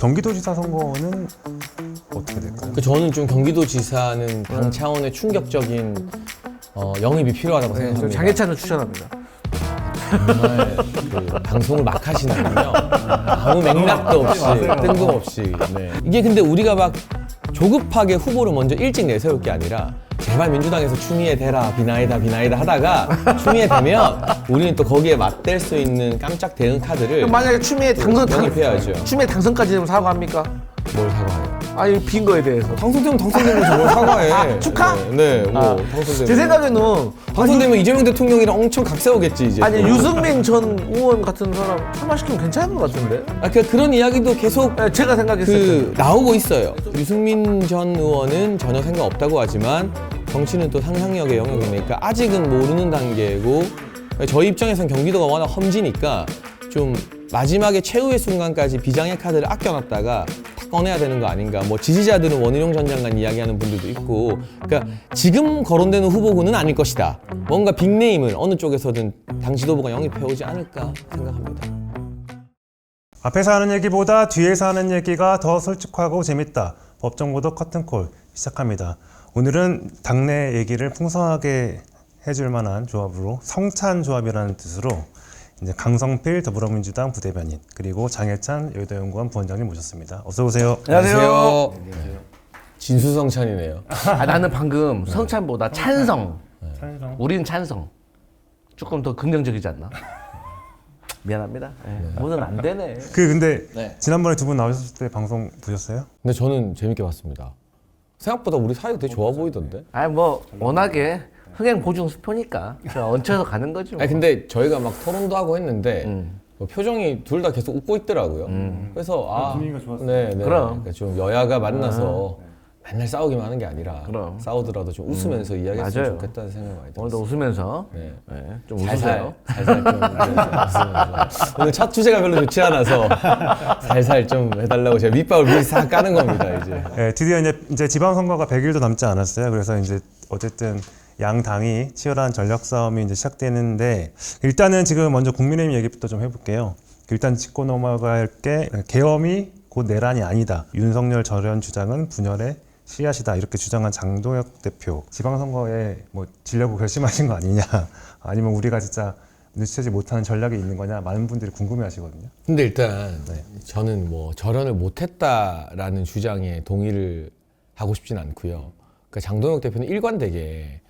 경기도지사 선거는 어떻게 될까요? 저는 좀 경기도지사는 당 차원의 충격적인 영입이 필요하다고 생각합니다. 장해찬을 추천합니다. 정말 그 방송을 막 하시는군요. 아무 맥락도 없이 뜬금없이. 네. 이게 근데 우리가 막 조급하게 후보를 먼저 일찍 내세울 게 아니라 제발 민주당에서 추미애 대라 비나이다 하다가 추미애 되면 우리는 또 거기에 맞댈 수 있는 깜짝 대응 카드를 그럼 만약에 추미애 영입해야죠. 추미애 당선까지 되면 사과합니까? 뭘 사과해요? 아니 빈 거에 대해서. 당선되면 당선된 거지 뭘 사과해. 축하? 네, 뭐 당선되면. 제 생각에는 당선되면 이재명 대통령이랑 엄청 각세우겠지 이제. 아니 유승민 전 의원 같은 사람 출마시키면 괜찮은 것 같은데? 그런 이야기도 계속 네, 제가 생각했을 때 나오고 있어요. 유승민 전 의원은 전혀 생각 없다고 하지만 정치는 또 상상력의 영역이니까 아직은 모르는 단계고 저희 입장에선 경기도가 워낙 험지니까 좀 마지막에 최후의 순간까지 비장의 카드를 아껴놨다가 다 꺼내야 되는 거 아닌가. 뭐 지지자들은 원희룡 전 장관 이야기하는 분들도 있고 그러니까 지금 거론되는 후보군은 아닐 것이다. 뭔가 빅네임을 어느 쪽에서든 당 지도부가 영입해오지 않을까 생각합니다. 앞에서 하는 얘기보다 뒤에서 하는 얘기가 더 솔직하고 재밌다. 법정보도 커튼콜 시작합니다. 오늘은 당내 얘기를 풍성하게 해줄 만한 조합으로 성찬조합이라는 뜻으로 이제 강성필 더불어민주당 부대변인 그리고 장해찬 여의도연구원 부원장님 모셨습니다. 어서 오세요. 안녕하세요. 진수성찬이네요. 나는 방금 성찬보다 찬성. 찬성. 우리는 찬성. 조금 더 긍정적이지 않나? 미안합니다. 뭐는 안 되네. 근데 지난번에 두 분 나오셨을 때 방송 보셨어요? 근데 저는 재밌게 봤습니다. 생각보다 우리 사이가 되게 좋아 보이던데. 아니 뭐 워낙에 흥행 보증 수표니까 얹혀서 가는 거지 뭐. 아니 근데 저희가 막 토론도 하고 했는데 뭐 표정이 둘 다 계속 웃고 있더라고요. 그래서 분위기가 좋았어요. 네. 그럼. 그러니까 좀 여야가 만나서 맨날 싸우기만 하는 게 아니라 그럼. 싸우더라도 좀 웃으면서 이야기했으면 맞아요. 좋겠다는 생각이 많이 들었어요. 오늘도 웃으면서 네. 좀 웃으세요. 살살 좀 웃으면서. 오늘 첫 주제가 별로 좋지 않아서 살살 좀 해달라고 제가 밑밥을 미리 싹 까는 겁니다 이제. 네, 드디어 이제 지방선거가 100일도 남지 않았어요. 그래서 이제 어쨌든 양 당이 치열한 전략 싸움이 이제 시작되는데 일단은 지금 먼저 국민의힘 얘기부터 좀 해볼게요. 일단 짚고 넘어갈 게 계엄이 곧 내란이 아니다. 윤석열 전현 주장은 분열의 씨앗이다. 이렇게 주장한 장동혁 대표. 지방선거에 뭐 지려고 결심하신 거 아니냐? 아니면 우리가 진짜 눈치채지 못하는 전략이 있는 거냐? 많은 분들이 궁금해하시거든요. 근데 일단 저는 뭐 절연을 못했다라는 주장에 동의를 하고 싶진 않고요. 그러니까 장동혁 대표는 일관되게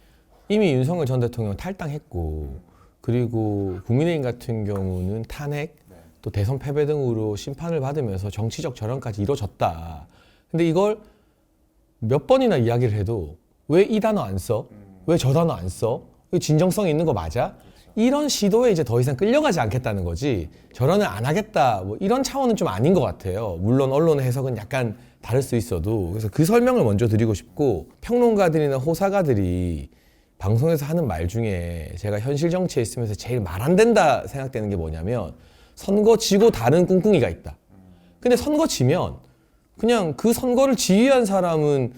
이미 윤석열 전 대통령 탈당했고 그리고 국민의힘 같은 경우는 탄핵 또 대선 패배 등으로 심판을 받으면서 정치적 절연까지 이루어졌다. 근데 이걸 몇 번이나 이야기를 해도 왜 이 단어 안 써? 왜 저 단어 안 써? 진정성 있는 거 맞아? 이런 시도에 이제 더 이상 끌려가지 않겠다는 거지 절연을 안 하겠다 뭐 이런 차원은 좀 아닌 것 같아요. 물론 언론의 해석은 약간 다를 수 있어도 그래서 그 설명을 먼저 드리고 싶고 평론가들이나 호사가들이 방송에서 하는 말 중에 제가 현실 정치에 있으면서 제일 말 안 된다 생각되는 게 뭐냐면 선거 지고 다른 꿍꿍이가 있다. 근데 선거 지면 그냥 그 선거를 지휘한 사람은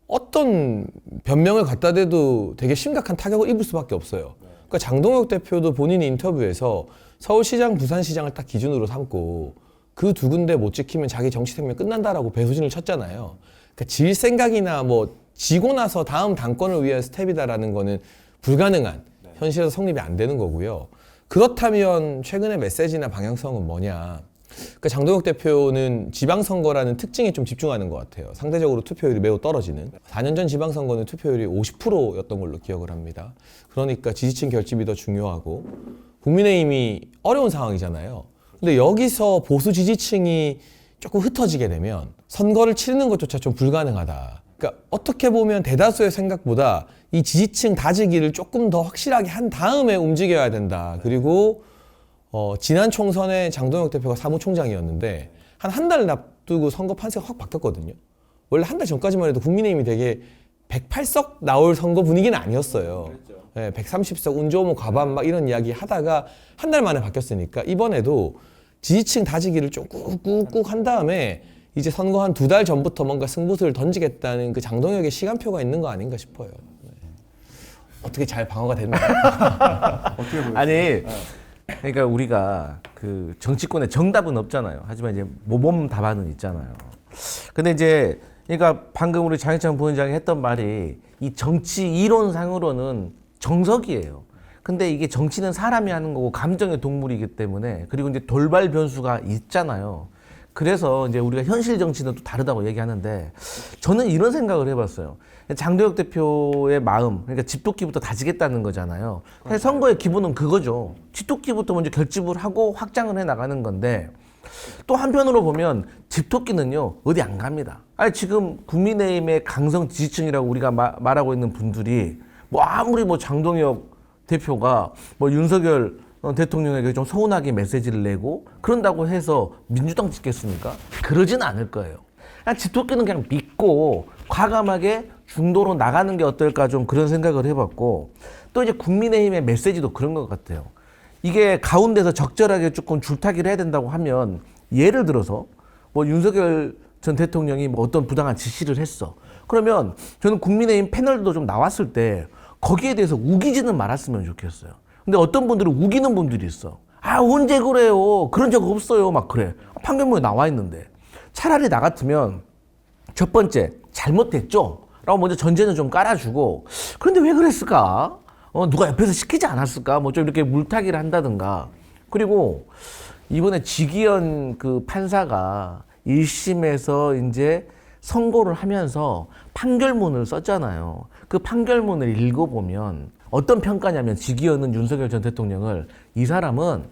어떤 변명을 갖다 대도 되게 심각한 타격을 입을 수밖에 없어요. 그러니까 장동혁 대표도 본인이 인터뷰에서 서울시장, 부산시장을 딱 기준으로 삼고 그 두 군데 못 지키면 자기 정치 생명 끝난다라고 배수진을 쳤잖아요. 그러니까 질 생각이나 뭐 지고 나서 다음 당권을 위한 스텝이다라는 거는 불가능한 현실에서 성립이 안 되는 거고요. 그렇다면 최근의 메시지나 방향성은 뭐냐? 그러니까 장동혁 대표는 지방선거라는 특징에 좀 집중하는 것 같아요. 상대적으로 투표율이 매우 떨어지는. 4년 전 지방선거는 투표율이 50%였던 걸로 기억을 합니다. 그러니까 지지층 결집이 더 중요하고 국민의힘이 어려운 상황이잖아요. 근데 여기서 보수 지지층이 조금 흩어지게 되면 선거를 치르는 것조차 좀 불가능하다. 그러니까 어떻게 보면 대다수의 생각보다 이 지지층 다지기를 조금 더 확실하게 한 다음에 움직여야 된다. 그리고 지난 총선에 장동혁 대표가 사무총장이었는데 한 달 앞두고 선거 판세가 확 바뀌었거든요. 원래 한 달 전까지만 해도 국민의힘이 되게 108석 나올 선거 분위기는 아니었어요. 네, 130석 운 좋으면 과반 막 이런 이야기 하다가 한 달 만에 바뀌었으니까 이번에도 지지층 다지기를 좀 꾹꾹꾹 한 다음에 이제 선거 한 2달 전부터 뭔가 승부수를 던지겠다는 그 장동혁의 시간표가 있는 거 아닌가 싶어요. 네. 어떻게 잘 방어가 됐나요? 어떻게 보여요? 아니 그러니까 우리가 그 정치권에 정답은 없잖아요. 하지만 이제 모범 답안은 있잖아요. 근데 이제 그러니까 방금 우리 장희찬 부원장이 했던 말이 이 정치 이론상으로는 정석이에요. 근데 이게 정치는 사람이 하는 거고 감정의 동물이기 때문에 그리고 이제 돌발 변수가 있잖아요. 그래서 이제 우리가 현실 정치는 또 다르다고 얘기하는데 저는 이런 생각을 해봤어요. 장도혁 대표의 마음, 그러니까 집토끼부터 다지겠다는 거잖아요. 사실 선거의 기본은 그거죠. 집토끼부터 먼저 결집을 하고 확장을 해 나가는 건데 또 한편으로 보면 집토끼는요 어디 안 갑니다. 아니 지금 국민의힘의 강성 지지층이라고 우리가 말하고 있는 분들이 뭐 아무리 뭐 장동혁 대표가 뭐 윤석열 대통령에게 좀 서운하게 메시지를 내고 그런다고 해서 민주당 찍겠습니까? 그러진 않을 거예요. 그냥 집토끼는 그냥 믿고 과감하게 중도로 나가는 게 어떨까 좀 그런 생각을 해봤고 또 이제 국민의힘의 메시지도 그런 것 같아요. 이게 가운데서 적절하게 조금 줄타기를 해야 된다고 하면 예를 들어서 뭐 윤석열 전 대통령이 뭐 어떤 부당한 지시를 했어. 그러면 저는 국민의힘 패널도 좀 나왔을 때 거기에 대해서 우기지는 말았으면 좋겠어요. 근데 어떤 분들은 우기는 분들이 있어. 아 언제 그래요? 그런 적 없어요. 막 그래. 판결문에 나와 있는데 차라리 나 같으면 첫 번째 잘못됐죠? 라고 먼저 전제는 좀 깔아주고 그런데 왜 그랬을까? 누가 옆에서 시키지 않았을까? 뭐 좀 이렇게 물타기를 한다든가. 그리고 이번에 지기현 그 판사가 1심에서 이제 선고를 하면서 판결문을 썼잖아요. 그 판결문을 읽어보면 어떤 평가냐면 지기현은 윤석열 전 대통령을 이 사람은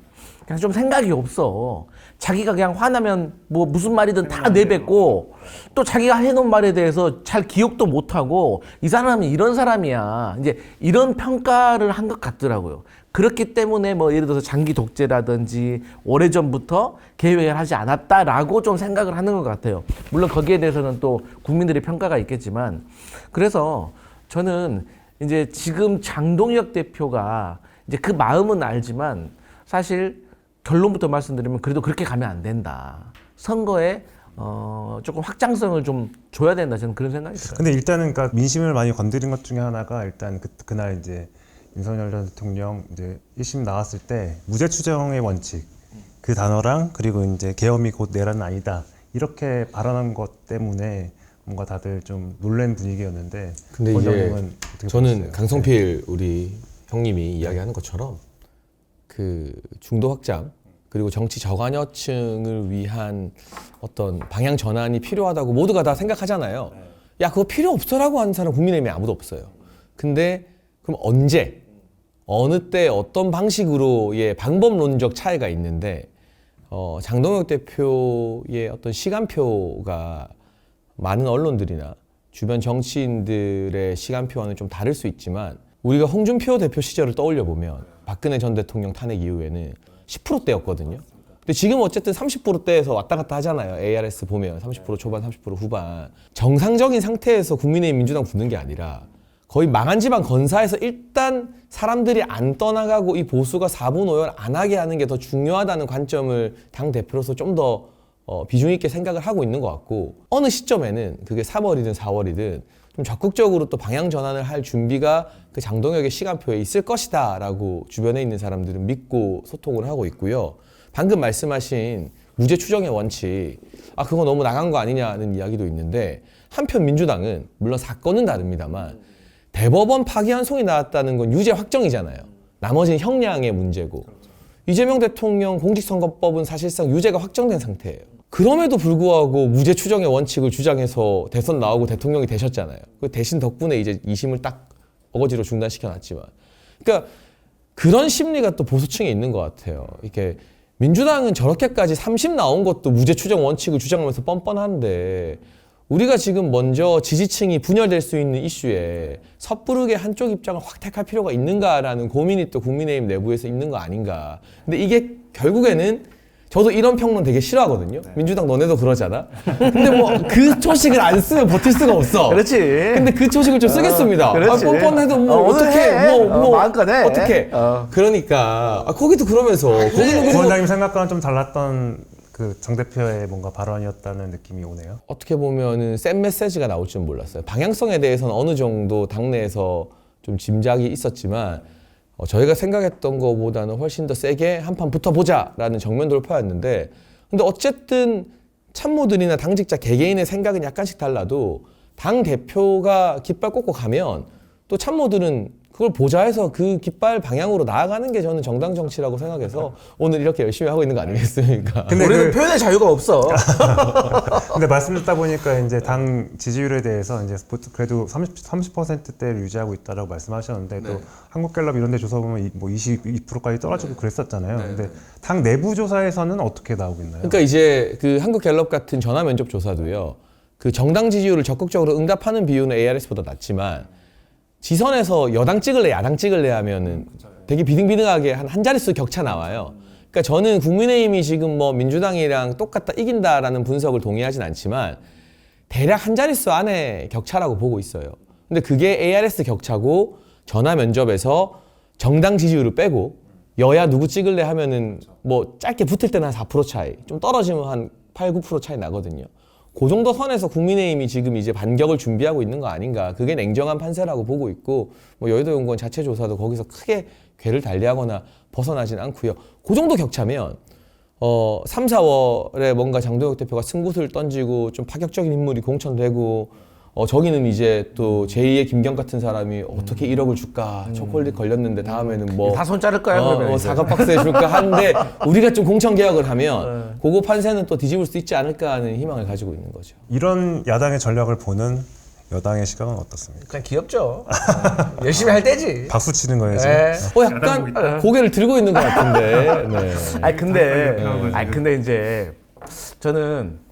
그냥 좀 생각이 없어. 자기가 그냥 화나면 뭐 무슨 말이든 다 내뱉고 또 자기가 해놓은 말에 대해서 잘 기억도 못하고 이 사람이 이런 사람이야. 이제 이런 평가를 한 것 같더라고요. 그렇기 때문에 뭐 예를 들어서 장기 독재라든지 오래전부터 계획을 하지 않았다라고 좀 생각을 하는 것 같아요. 물론 거기에 대해서는 또 국민들의 평가가 있겠지만 그래서 저는 이제 지금 장동혁 대표가 이제 그 마음은 알지만 사실 결론부터 말씀드리면 그래도 그렇게 가면 안 된다. 선거에 조금 확장성을 좀 줘야 된다. 저는 그런 생각이 들어요. 근데 일단은 그러니까 민심을 많이 건드린 것 중에 하나가 일단 그날 이제 윤석열 전 대통령 이제 1심 나왔을 때 무죄 추정의 원칙 그 단어랑 그리고 이제 계엄이 곧 내란은 아니다 이렇게 발언한 것 때문에 뭔가 다들 좀 놀란 분위기였는데 근데 이제 원장님은 어떻게 저는 보셨어요? 강성필 우리 형님이 이야기하는 것처럼 그 중도 확장 그리고 정치 저관여층을 위한 어떤 방향 전환이 필요하다고 모두가 다 생각하잖아요. 야 그거 필요 없어라고 하는 사람 국민의힘에 아무도 없어요. 근데 그럼 언제 어느 때 어떤 방식으로의 방법론적 차이가 있는데 장동혁 대표의 어떤 시간표가 많은 언론들이나 주변 정치인들의 시간표와는 좀 다를 수 있지만 우리가 홍준표 대표 시절을 떠올려 보면 박근혜 전 대통령 탄핵 이후에는 10%대였거든요. 근데 지금 어쨌든 30%대에서 왔다 갔다 하잖아요. ARS 보면 30% 초반, 30% 후반. 정상적인 상태에서 국민의힘 민주당 붙는 게 아니라 거의 망한 집안 건사에서 일단 사람들이 안 떠나가고 이 보수가 4분 5열 안 하게 하는 게 더 중요하다는 관점을 당 대표로서 좀 더 비중 있게 생각을 하고 있는 것 같고 어느 시점에는 그게 3월이든 4월이든 좀 적극적으로 또 방향 전환을 할 준비가 그 장동혁의 시간표에 있을 것이다 라고 주변에 있는 사람들은 믿고 소통을 하고 있고요. 방금 말씀하신 무죄 추정의 원칙 그거 너무 나간 거 아니냐는 이야기도 있는데 한편 민주당은 물론 사건은 다릅니다만 대법원 파기환 송이 나왔다는 건 유죄 확정이잖아요. 나머지는 형량의 문제고 이재명 대통령 공직선거법은 사실상 유죄가 확정된 상태예요. 그럼에도 불구하고 무죄 추정의 원칙을 주장해서 대선 나오고 대통령이 되셨잖아요. 그 대신 덕분에 이제 2심을 딱 어거지로 중단시켜놨지만 그러니까 그런 심리가 또 보수층에 있는 것 같아요. 이렇게 민주당은 저렇게까지 3심 나온 것도 무죄 추정 원칙을 주장하면서 뻔뻔한데 우리가 지금 먼저 지지층이 분열될 수 있는 이슈에 섣부르게 한쪽 입장을 확 택할 필요가 있는가라는 고민이 또 국민의힘 내부에서 있는 거 아닌가. 근데 이게 결국에는 저도 이런 평론 되게 싫어하거든요. 민주당 너네도 그러잖아. 근데 뭐 그 초식을 안 쓰면 버틸 수가 없어. 그렇지. 근데 그 초식을 좀 쓰겠습니다. 그렇지. 뻔뻔해도 뭐 어떻게 마음껏 해. 어떻게. 그러니까 거기도 그러면서 거기는 그리고 원장님 생각과는 좀 달랐던 그 정 대표의 뭔가 발언이었다는 느낌이 오네요. 어떻게 보면은 센 메시지가 나올 줄 몰랐어요. 방향성에 대해서는 어느 정도 당내에서 좀 짐작이 있었지만 저희가 생각했던 것보다는 훨씬 더 세게 한판 붙어보자라는 정면 돌파였는데, 근데 어쨌든 참모들이나 당직자 개개인의 생각은 약간씩 달라도 당 대표가 깃발 꽂고 가면 또 참모들은 그걸 보좌해서 그 깃발 방향으로 나아가는 게 저는 정당 정치라고 생각해서 오늘 이렇게 열심히 하고 있는 거 아니겠습니까? 근데 우리는 표현의 자유가 없어. 근데 말씀 듣다 보니까 이제 당 지지율에 대해서 이제 그래도 30%대를 유지하고 있다라고 말씀하셨는데 또 한국갤럽 이런 데 조사 보면 뭐 22%까지 떨어지고 그랬었잖아요. 근데 당 내부 조사에서는 어떻게 나오고 있나요? 그러니까 이제 그 한국갤럽 같은 전화 면접 조사도요. 그 정당 지지율을 적극적으로 응답하는 비율은 ARS보다 낮지만 지선에서 여당 찍을래 야당 찍을래 하면은 되게 비등비등하게 한 자릿수 격차 나와요. 그러니까 저는 국민의힘이 지금 뭐 민주당이랑 똑같다 이긴다라는 분석을 동의하진 않지만 대략 한 자릿수 안에 격차라고 보고 있어요. 근데 그게 ARS 격차고 전화 면접에서 정당 지지율을 빼고 여야 누구 찍을래 하면은 뭐 짧게 붙을 때는 한 4% 차이, 좀 떨어지면 한 8, 9% 차이 나거든요. 그 정도 선에서 국민의힘이 지금 이제 반격을 준비하고 있는 거 아닌가. 그게 냉정한 판세라고 보고 있고, 뭐 여의도 연구원 자체 조사도 거기서 크게 궤를 달리하거나 벗어나진 않고요. 그 정도 격차면 3, 4월에 뭔가 장동혁 대표가 승부수를 던지고 좀 파격적인 인물이 공천되고 저기는 이제 또 제2의 김경 같은 사람이 어떻게 1억을 줄까, 초콜릿 걸렸는데 다음에는 뭐 다 손 자를 거야 그러면. 이제. 사과 박스에 줄까 하는데 우리가 좀 공천 개혁을 하면 그거 판세는 또 뒤집을 수 있지 않을까 하는 희망을 가지고 있는 거죠. 이런 야당의 전략을 보는 여당의 시각은 어떻습니까? 그냥 귀엽죠. 열심히 할 때지. 박수 치는 거예요 지금? 네. 약간 고개를 들고 있는 것 같은데. 네. 근데 이제 저는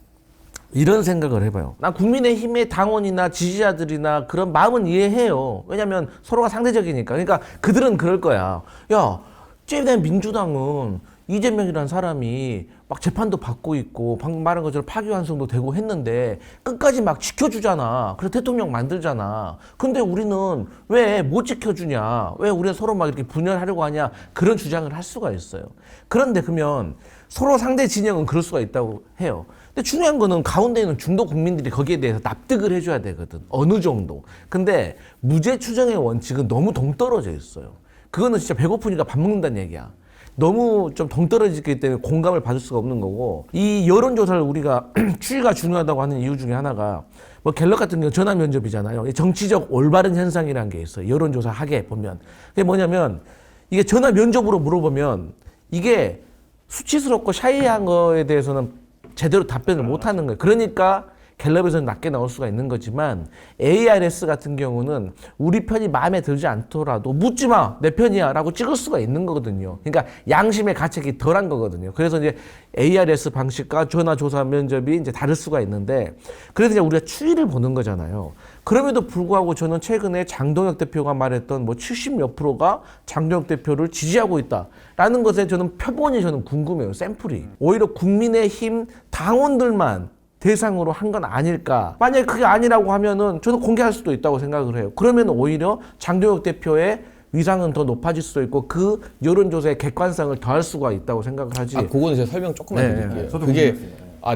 이런 생각을 해봐요. 난 국민의힘의 당원이나 지지자들이나 그런 마음은 이해해요. 왜냐면 서로가 상대적이니까. 그러니까 그들은 그럴 거야. 야, 쟤네 민주당은 이재명이라는 사람이 막 재판도 받고 있고 방금 말한 것처럼 파기환송도 되고 했는데 끝까지 막 지켜주잖아. 그래서 대통령 만들잖아. 근데 우리는 왜 못 지켜주냐? 왜 우리는 서로 막 이렇게 분열하려고 하냐? 그런 주장을 할 수가 있어요. 그런데 그러면 서로 상대 진영은 그럴 수가 있다고 해요. 근데 중요한 거는 가운데 있는 중도 국민들이 거기에 대해서 납득을 해줘야 되거든. 어느 정도. 근데 무죄 추정의 원칙은 너무 동떨어져 있어요. 그거는 진짜 배고프니까 밥 먹는다는 얘기야. 너무 좀 동떨어지기 때문에 공감을 받을 수가 없는 거고, 이 여론조사를 우리가 추이가 중요하다고 하는 이유 중에 하나가 뭐 갤럽 같은 경우 전화 면접이잖아요. 정치적 올바른 현상이라는 게 있어요. 여론조사 하게 보면. 그게 뭐냐면 이게 전화 면접으로 물어보면 이게 수치스럽고 샤이한 거에 대해서는 제대로 답변을 못 하는 거예요. 그러니까 갤럽에서는 낮게 나올 수가 있는 거지만 ARS 같은 경우는 우리 편이 마음에 들지 않더라도 묻지 마, 내 편이야 라고 찍을 수가 있는 거거든요. 그러니까 양심의 가책이 덜한 거거든요. 그래서 이제 ARS 방식과 전화조사 면접이 이제 다를 수가 있는데, 그래서 이제 우리가 추이를 보는 거잖아요. 그럼에도 불구하고 저는 최근에 장동혁 대표가 말했던 뭐 70몇 프로가 장동혁 대표를 지지하고 있다라는 것에 저는 표본이 저는 궁금해요. 샘플이. 오히려 국민의힘 당원들만 대상으로 한 건 아닐까. 만약에 그게 아니라고 하면은 저는 공개할 수도 있다고 생각을 해요. 그러면 오히려 장동혁 대표의 위상은 더 높아질 수도 있고 그 여론조사의 객관성을 더할 수가 있다고 생각을 하지. 그거는 제가 설명 조금만 드릴게요. 그게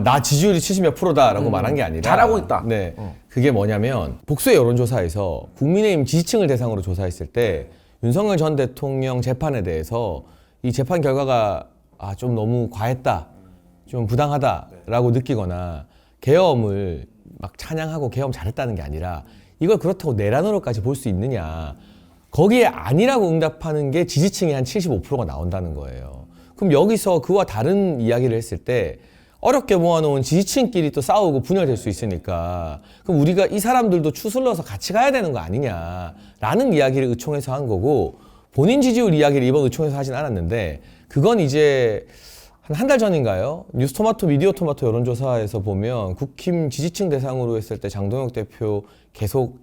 나 지지율이 70몇 프로다라고 말한 게 아니라 잘하고 있다. 네. 그게 뭐냐면 복수의 여론조사에서 국민의힘 지지층을 대상으로 조사했을 때 윤석열 전 대통령 재판에 대해서 이 재판 결과가 좀 너무 과했다, 좀 부당하다라고 느끼거나 계엄을 막 찬양하고 계엄 잘했다는 게 아니라 이걸 그렇다고 내란으로까지 볼 수 있느냐, 거기에 아니라고 응답하는 게 지지층이 한 75%가 나온다는 거예요. 그럼 여기서 그와 다른 이야기를 했을 때 어렵게 모아놓은 지지층끼리 또 싸우고 분열될 수 있으니까 그럼 우리가 이 사람들도 추슬러서 같이 가야 되는 거 아니냐라는 이야기를 의총해서 한 거고, 본인 지지율 이야기를 이번 의총에서 하진 않았는데 그건 이제 한 달 전인가요? 뉴스토마토, 미디어토마토 여론조사에서 보면 국힘 지지층 대상으로 했을 때 장동혁 대표 계속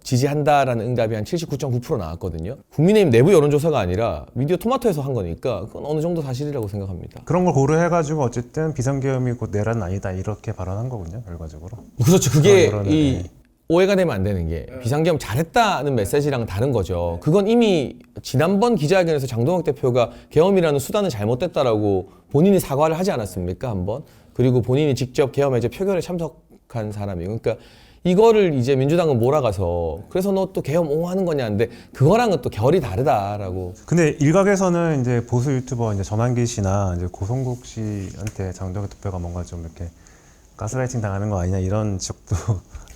지지한다라는 응답이 한 79.9% 나왔거든요. 국민의힘 내부 여론조사가 아니라 미디어토마토에서 한 거니까 그건 어느 정도 사실이라고 생각합니다. 그런 걸 고려해가지고 어쨌든 비상계엄이 곧 내란은 아니다 이렇게 발언한 거군요, 결과적으로. 그렇죠. 그게 그런 이 오해가 되면 안 되는 게 비상계엄 잘했다는 메시지랑은 다른 거죠. 그건 이미 지난번 기자회견에서 장동혁 대표가 계엄이라는 수단은 잘못됐다라고 본인이 사과를 하지 않았습니까, 한번? 그리고 본인이 직접 계엄 해제 표결에 참석 생각한 사람이에요. 그러니까 이거를 이제 민주당은 몰아가서 그래서 너 또 개엄 옹호하는 거냐는데 그거랑은 또 결이 다르다라고. 근데 일각에서는 이제 보수 유튜버 이제 전환기 씨나 이제 고성국 씨한테 장동혁 대표가 뭔가 좀 이렇게 가스라이팅 당하는 거 아니냐 이런 지적도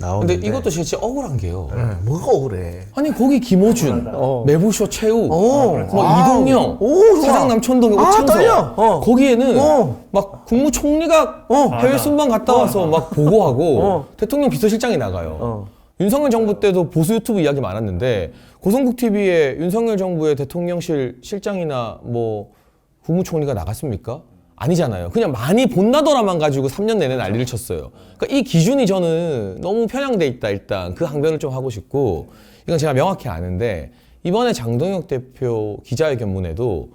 나오는데. 근데 이것도 진짜 억울한 게요. 뭐가 억울해? 아니 거기 김호준, 매부쇼 최우, 뭐 이동영, 좋아. 사장 남천동 오창석 떨려. 거기에는 막 국무총리가 해외 순방 갔다 와서 막 보고하고 대통령 비서실장이 나가요. 윤석열 정부 때도 보수 유튜브 이야기 많았는데 고성국 TV에 윤석열 정부의 대통령실 실장이나 뭐 국무총리가 나갔습니까? 아니잖아요. 그냥 많이 본다더라만 가지고 3년 내내 난리를 쳤어요. 그러니까 이 기준이 저는 너무 편향돼 있다. 일단 그 항변을 좀 하고 싶고 이건 제가 명확히 아는데 이번에 장동혁 대표 기자회견문에도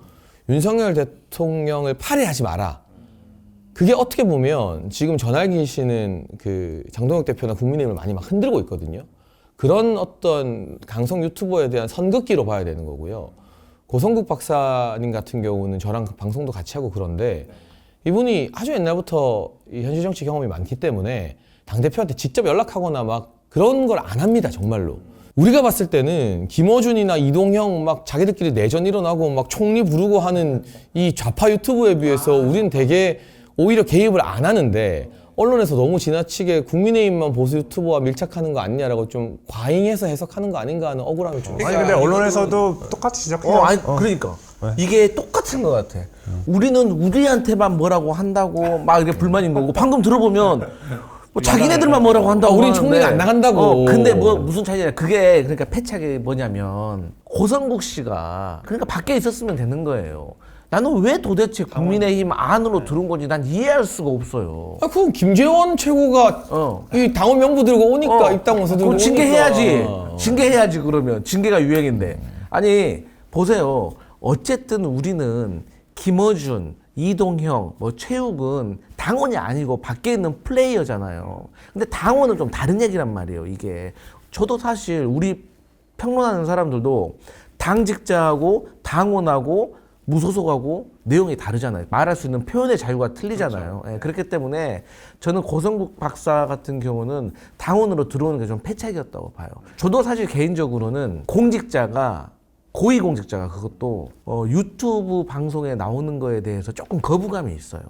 윤석열 대통령을 팔해하지 마라. 그게 어떻게 보면 지금 전환기 씨는 그 장동혁 대표나 국민의힘을 많이 막 흔들고 있거든요. 그런 어떤 강성 유튜버에 대한 선긋기로 봐야 되는 거고요. 고성국 박사님 같은 경우는 저랑 방송도 같이 하고 그런데 이분이 아주 옛날부터 이 현실 정치 경험이 많기 때문에 당대표한테 직접 연락하거나 막 그런 걸 안 합니다, 정말로. 우리가 봤을 때는 김어준이나 이동형 막 자기들끼리 내전 일어나고 막 총리 부르고 하는 이 좌파 유튜브에 비해서 우리는 되게 오히려 개입을 안 하는데 언론에서 너무 지나치게 국민의힘만 보수 유튜버와 밀착하는 거 아니냐라고 좀 과잉해서 해석하는 거 아닌가 하는 억울함이 좀 있어요. 아니 근데 언론에서도 똑같이 지적해요. 아니 그러니까 이게 똑같은 것 같아. 우리는 우리한테만 뭐라고 한다고 막 이렇게 불만인 거고 방금 들어보면 뭐 자기네들만 뭐라고 한다고. 우린 하는데. 총리가 안 나간다고. 근데 뭐 무슨 차이냐? 그게 그러니까 패착이 뭐냐면 고성국 씨가 그러니까 밖에 있었으면 되는 거예요. 나는 왜 도대체 국민의힘 안으로 들어온 건지 난 이해할 수가 없어요. 아, 그럼 김재원 최고가 이 당원 명부 들고 오니까 입당 원서 들고 그럼 오니까. 징계해야지. 징계해야지 그러면. 징계가 유행인데. 아니 보세요. 어쨌든 우리는 김어준, 이동형, 뭐 최욱은 당원이 아니고 밖에 있는 플레이어잖아요. 근데 당원은 좀 다른 얘기란 말이에요. 이게 저도 사실 우리 평론하는 사람들도 당직자하고 당원하고 무소속하고 내용이 다르잖아요. 말할 수 있는 표현의 자유가 틀리잖아요. 그렇죠. 예, 그렇기 때문에 저는 고성국 박사 같은 경우는 당원으로 들어오는 게 좀 패착이었다고 봐요. 저도 사실 개인적으로는 공직자가 고위공직자가 그것도 유튜브 방송에 나오는 거에 대해서 조금 거부감이 있어요.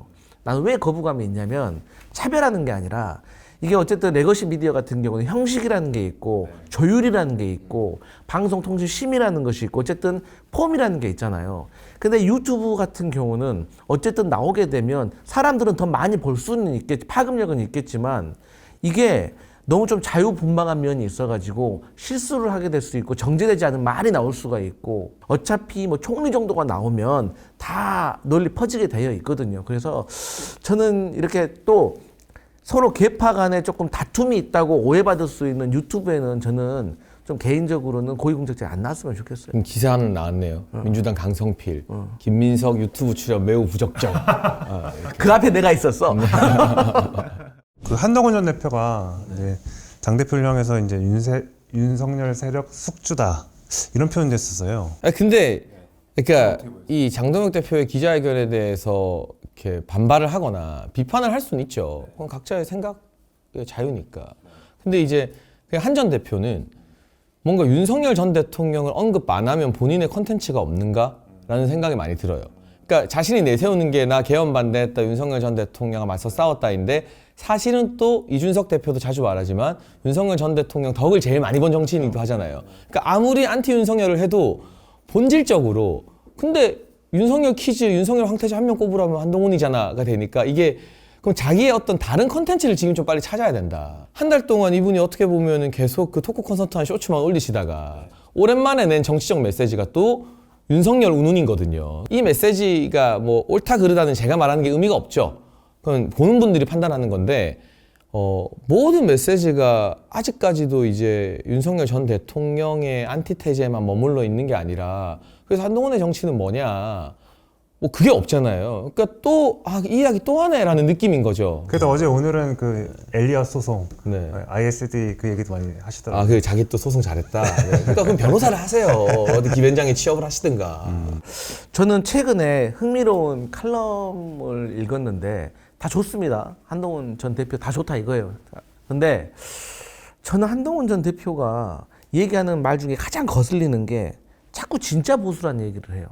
나는 왜 거부감이 있냐면 차별하는 게 아니라 이게 어쨌든 레거시 미디어 같은 경우는 형식이라는 게 있고 조율이라는 게 있고 방송통신심의라는 것이 있고 어쨌든 폼이라는 게 있잖아요. 근데 유튜브 같은 경우는 어쨌든 나오게 되면 사람들은 더 많이 볼 수는 있겠지, 파급력은 있겠지만 이게 너무 좀 자유분방한 면이 있어가지고 실수를 하게 될 수 있고 정제되지 않은 말이 나올 수가 있고 어차피 뭐 총리 정도가 나오면 다 널리 퍼지게 되어 있거든요. 그래서 저는 이렇게 또 서로 계파 간에 조금 다툼이 있다고 오해받을 수 있는 유튜브에는 저는 좀 개인적으로는 고위공직자가 안 나왔으면 좋겠어요. 지금 기사 하나 나왔네요. 민주당 강성필, 김민석 유튜브 출연 매우 부적정. 그 앞에 내가 있었어. 그 한동훈 전 대표가 이제 당 대표를 향해서 이제 윤석열 세력 숙주다 이런 표현도 했었어요. 아 근데 그러니까 이 장동혁 대표의 기자회견에 대해서 이렇게 반발을 하거나 비판을 할 수는 있죠. 그건 각자의 생각의 자유니까. 근데 이제 한 전 대표는 뭔가 윤석열 전 대통령을 언급 안 하면 본인의 컨텐츠가 없는가라는 생각이 많이 들어요. 그러니까 자신이 내세우는 게 나 개헌 반대했다, 윤석열 전 대통령과 맞서 싸웠다인데 사실은 또 이준석 대표도 자주 말하지만 윤석열 전 대통령 덕을 제일 많이 본 정치인이기도 하잖아요. 그러니까 아무리 안티 윤석열을 해도 본질적으로 근데 윤석열 퀴즈, 윤석열 황태자 한 명 꼽으라면 한동훈이잖아가 되니까 이게 그럼 자기의 어떤 다른 컨텐츠를 지금 좀 빨리 찾아야 된다. 한 달 동안 이분이 어떻게 보면은 계속 그 토크 콘서트 한 쇼츠만 올리시다가 오랜만에 낸 정치적 메시지가 또 윤석열 운운이거든요. 이 메시지가 뭐 옳다 그르다는 제가 말하는 게 의미가 없죠. 그건 보는 분들이 판단하는 건데 모든 메시지가 아직까지도 이제 윤석열 전 대통령의 안티테제에만 머물러 있는 게 아니라 그래서 한동훈의 정치는 뭐냐 뭐 그게 없잖아요. 그러니까 또 이 이야기 또 하네라는 느낌인 거죠. 그래도 어제 오늘은 그 엘리엇 소송, 네. ISD 그 얘기도 많이 하시더라고요. 그 자기 또 소송 잘했다. 네. 그러니까 그럼 변호사를 하세요. 어디 기변장에 취업을 하시든가. 저는 최근에 흥미로운 칼럼을 읽었는데 다 좋습니다. 한동훈 전 대표 다 좋다 이거예요. 근데 저는 한동훈 전 대표가 얘기하는 말 중에 가장 거슬리는 게 자꾸 진짜 보수란 얘기를 해요.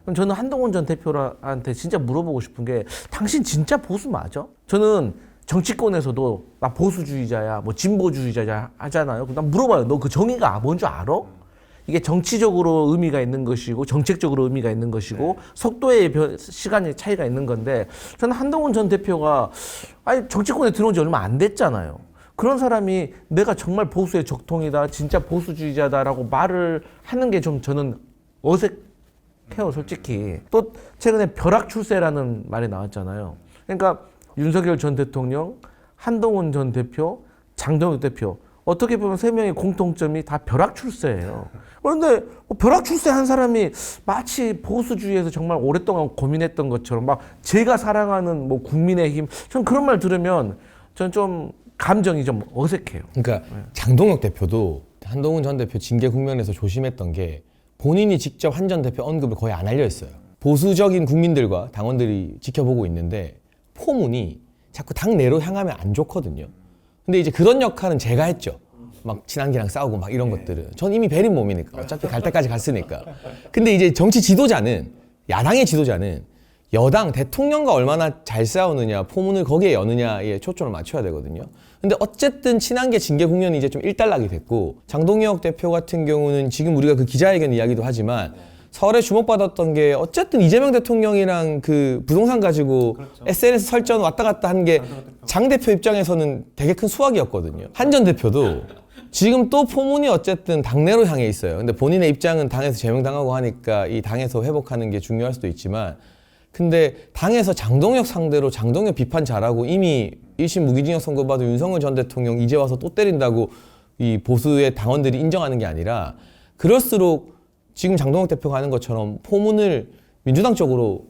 그럼 저는 한동훈 전 대표한테 진짜 물어보고 싶은 게 당신 진짜 보수 맞아? 저는 정치권에서도 나 보수주의자야, 뭐 진보주의자야 하잖아요. 그럼 난 물어봐요. 너 그 정의가 뭔 줄 알아? 이게 정치적으로 의미가 있는 것이고 정책적으로 의미가 있는 것이고 속도의 시간의 차이가 있는 건데 저는 한동훈 전 대표가 아니 정치권에 들어온 지 얼마 안 됐잖아요. 그런 사람이 내가 정말 보수의 적통이다, 진짜 보수주의자다라고 말을 하는 게 좀 저는 어색해요, 솔직히. 또 최근에 벼락출세라는 말이 나왔잖아요. 그러니까 윤석열 전 대통령, 한동훈 전 대표, 장동혁 대표 어떻게 보면 세 명의 공통점이 다 벼락출세예요. 그런데 벼락출세 한 사람이 마치 보수주의에서 정말 오랫동안 고민했던 것처럼 막 제가 사랑하는 뭐 국민의힘, 전 그런 말 들으면 전 좀 감정이 좀 어색해요. 그러니까 장동혁 대표도 한동훈 전 대표 징계 국면에서 조심했던 게 본인이 직접 한 전 대표 언급을 거의 안 하려 했어요. 보수적인 국민들과 당원들이 지켜보고 있는데 포문이 자꾸 당 내로 향하면 안 좋거든요. 근데 이제 그런 역할은 제가 했죠. 막 친한기랑 싸우고 막 이런 것들은. 전 이미 베린 몸이니까. 어차피 갈 때까지 갔으니까. 근데 이제 정치 지도자는, 야당의 지도자는 여당, 대통령과 얼마나 잘 싸우느냐, 포문을 거기에 여느냐에 초점을 맞춰야 되거든요. 근데 어쨌든 친한계 징계 국면이 이제 좀 일단락이 됐고, 장동혁 대표 같은 경우는 지금 우리가 그 기자회견 이야기도 하지만 설에 주목받았던 게 어쨌든 이재명 대통령이랑 그 부동산 가지고 SNS 설전 왔다 갔다 한 게 장 대표 입장에서는 되게 큰 수확이었거든요. 한 전 대표도 지금 또 포문이 어쨌든 당내로 향해 있어요. 근데 본인의 입장은 당에서 제명당하고 하니까 이 당에서 회복하는 게 중요할 수도 있지만, 근데 당에서 장동혁 상대로 장동혁 비판 잘하고 이미 1심 무기징역 선고받은 윤석열 전 대통령 이제 와서 또 때린다고 이 보수의 당원들이 인정하는 게 아니라, 그럴수록 지금 장동혁 대표가 하는 것처럼 포문을 민주당 쪽으로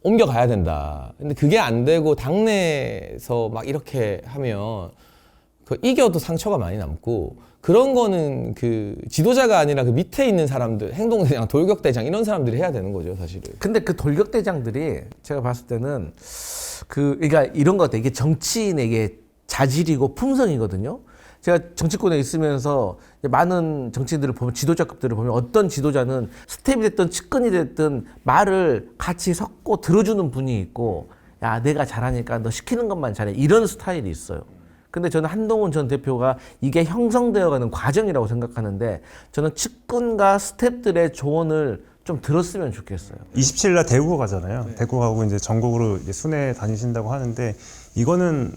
옮겨가야 된다. 근데 그게 안 되고 당내에서 막 이렇게 하면 그 이겨도 상처가 많이 남고, 그런 거는 그 지도자가 아니라 그 밑에 있는 사람들, 행동대장, 돌격대장 이런 사람들이 해야 되는 거죠, 사실은. 근데 그 돌격대장들이 제가 봤을 때는 그러니까 이런 것 같아요. 이게 정치인에게 자질이고 품성이거든요. 제가 정치권에 있으면서 많은 정치인들을 보면, 지도자급들을 보면 어떤 지도자는 스텝이 됐든 측근이 됐든 말을 같이 섞고 들어주는 분이 있고, 야 내가 잘하니까 너 시키는 것만 잘해, 이런 스타일이 있어요. 근데 저는 한동훈 전 대표가 이게 형성되어가는 과정이라고 생각하는데, 저는 측근과 스텝들의 조언을 좀 들었으면 좋겠어요. 27일 날 대구 가잖아요. 대구 가고 이제 전국으로 이제 순회 다니신다고 하는데 이거는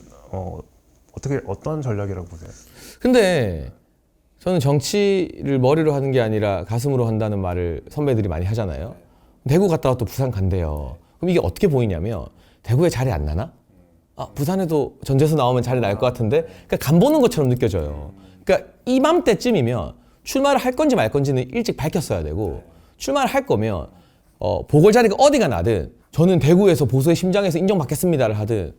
어떤 전략이라고 보세요? 근데 저는 정치를 머리로 하는 게 아니라 가슴으로 한다는 말을 선배들이 많이 하잖아요. 대구 갔다가 또 부산 간대요. 그럼 이게 어떻게 보이냐면, 대구에 자리 안 나나? 아, 부산에도 전재수 나오면 자리 날 것 같은데? 그러니까 간 보는 것처럼 느껴져요. 그러니까 이맘때쯤이면 출마를 할 건지 말 건지는 일찍 밝혔어야 되고, 출마를 할 거면 보궐 자리가 어디가 나든, 저는 대구에서 보수의 심장에서 인정받겠습니다를 하든,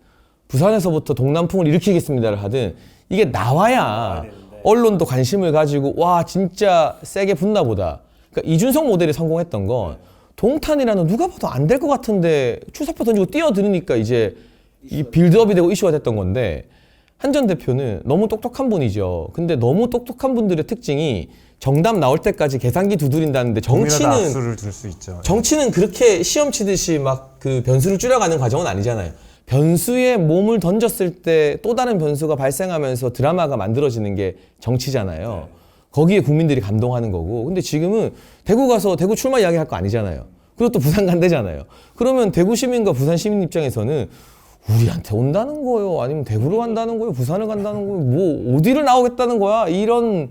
부산에서부터 동남풍을 일으키겠습니다를 하든, 이게 나와야 언론도 관심을 가지고 와 진짜 세게 붙나 보다. 그러니까 이준석 모델이 성공했던 건 동탄이라는 누가 봐도 안 될 것 같은데 출사표 던지고 뛰어드니까 이제 이 빌드업이 되고 이슈가 됐던 건데, 한 전 대표는 너무 똑똑한 분이죠. 근데 너무 똑똑한 분들의 특징이 정답 나올 때까지 계산기 두드린다는데, 정치는 악수를 들 수 있죠. 정치는 그렇게 시험 치듯이 막 그 변수를 줄여가는 과정은 아니잖아요. 변수에 몸을 던졌을 때 또 다른 변수가 발생하면서 드라마가 만들어지는 게 정치잖아요. 거기에 국민들이 감동하는 거고. 근데 지금은 대구 가서 대구 출마 이야기할 거 아니잖아요. 그리고 또 부산 간대잖아요. 그러면 대구 시민과 부산 시민 입장에서는 우리한테 온다는 거예요? 아니면 대구로 간다는 거예요? 부산을 간다는 거예요? 뭐 어디를 나오겠다는 거야? 이런